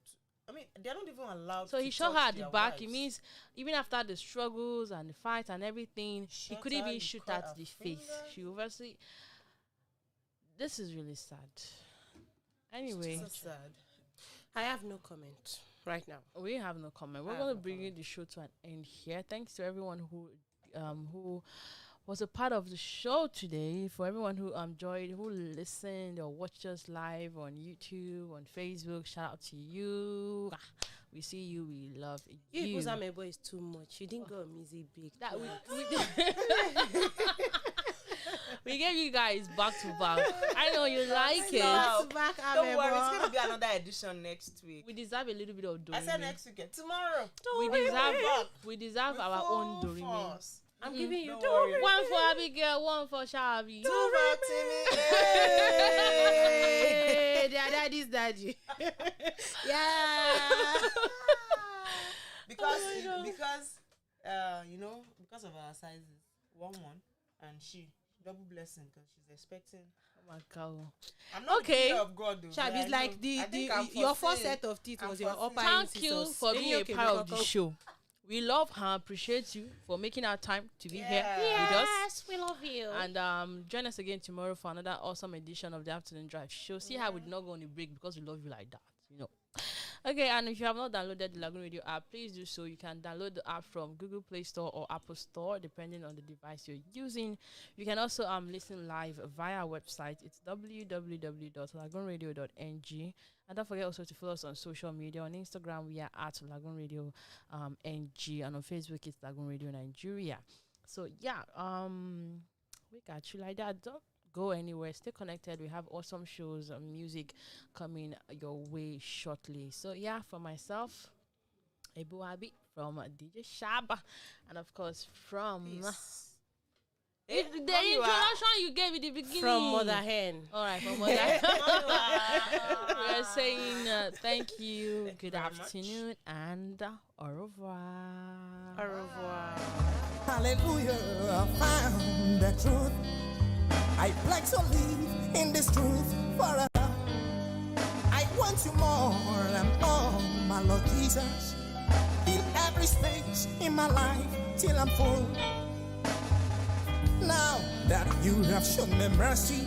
I mean, they're not even allowed. So to he shot touch her at the their back. wives. It means even after the struggles and the fight and everything, he Shot couldn't her, even you shoot cut at her the face. finger. She obviously. This is really sad. Anyway, So sad. I have no comment right now. we have no comment. We're I going have to no bring comment. the show to an end here. Thanks to everyone who was a part of the show today. For everyone who who listened or watched us live on YouTube, on Facebook, shout out to you. We see you. We love you. You Uzamebo is too much. You didn't go on music big. That we gave you guys back to back. I know you like it. Wow. Back, Don't worry, it's going to be another edition next week. We deserve a little bit of I said Dorime. next weekend. Tomorrow. We deserve our own Full Dorime. force. I'm giving you Don't worry. One for Abigail, one for Shabi. Two for Timmy. Hey, their daddy's daddy. Yeah. Because God. because of our sizes, 1-1, and she double blessing because she's expecting. Oh my God. I'm not Okay. the fear of God though. Shab, but it's I like know- I think I'm your first foreseeing. set of teeth I'm was your foreseeing. upper Thank you incisors. for being a Okay, part of because- the show. We love her, appreciate you for making our time to be here Yeah. with us. Yes, we love you. And join us again tomorrow for another awesome edition of the Afternoon Drive show. See how we did not go on a break because we love you like that, Okay, and if you have not downloaded the Lagoon Radio app, please do so. You can download the app from Google Play Store or Apple Store, depending on the device you're using. You can also listen live via our website. It's www.lagoonradio.ng. And don't forget also to follow us on social media. On Instagram, we are at Lagoon Radio NG, and on Facebook, it's Lagoon Radio Nigeria. So yeah, we got you like that. Don't go anywhere. Stay connected. We have awesome shows and music coming your way shortly. So yeah, for myself, Ebu Abi from DJ Shab, and of course from Peace. the introduction you gave at the beginning. From Mother Hen. All right, from Mother. We are saying thank you, Thank you good very much. afternoon, and au revoir. Au revoir. Hallelujah, I found the truth. I pledge to live in this truth forever. I want you more and more, my Lord Jesus. Fill every space in my life till I'm full. Now that you have shown me mercy,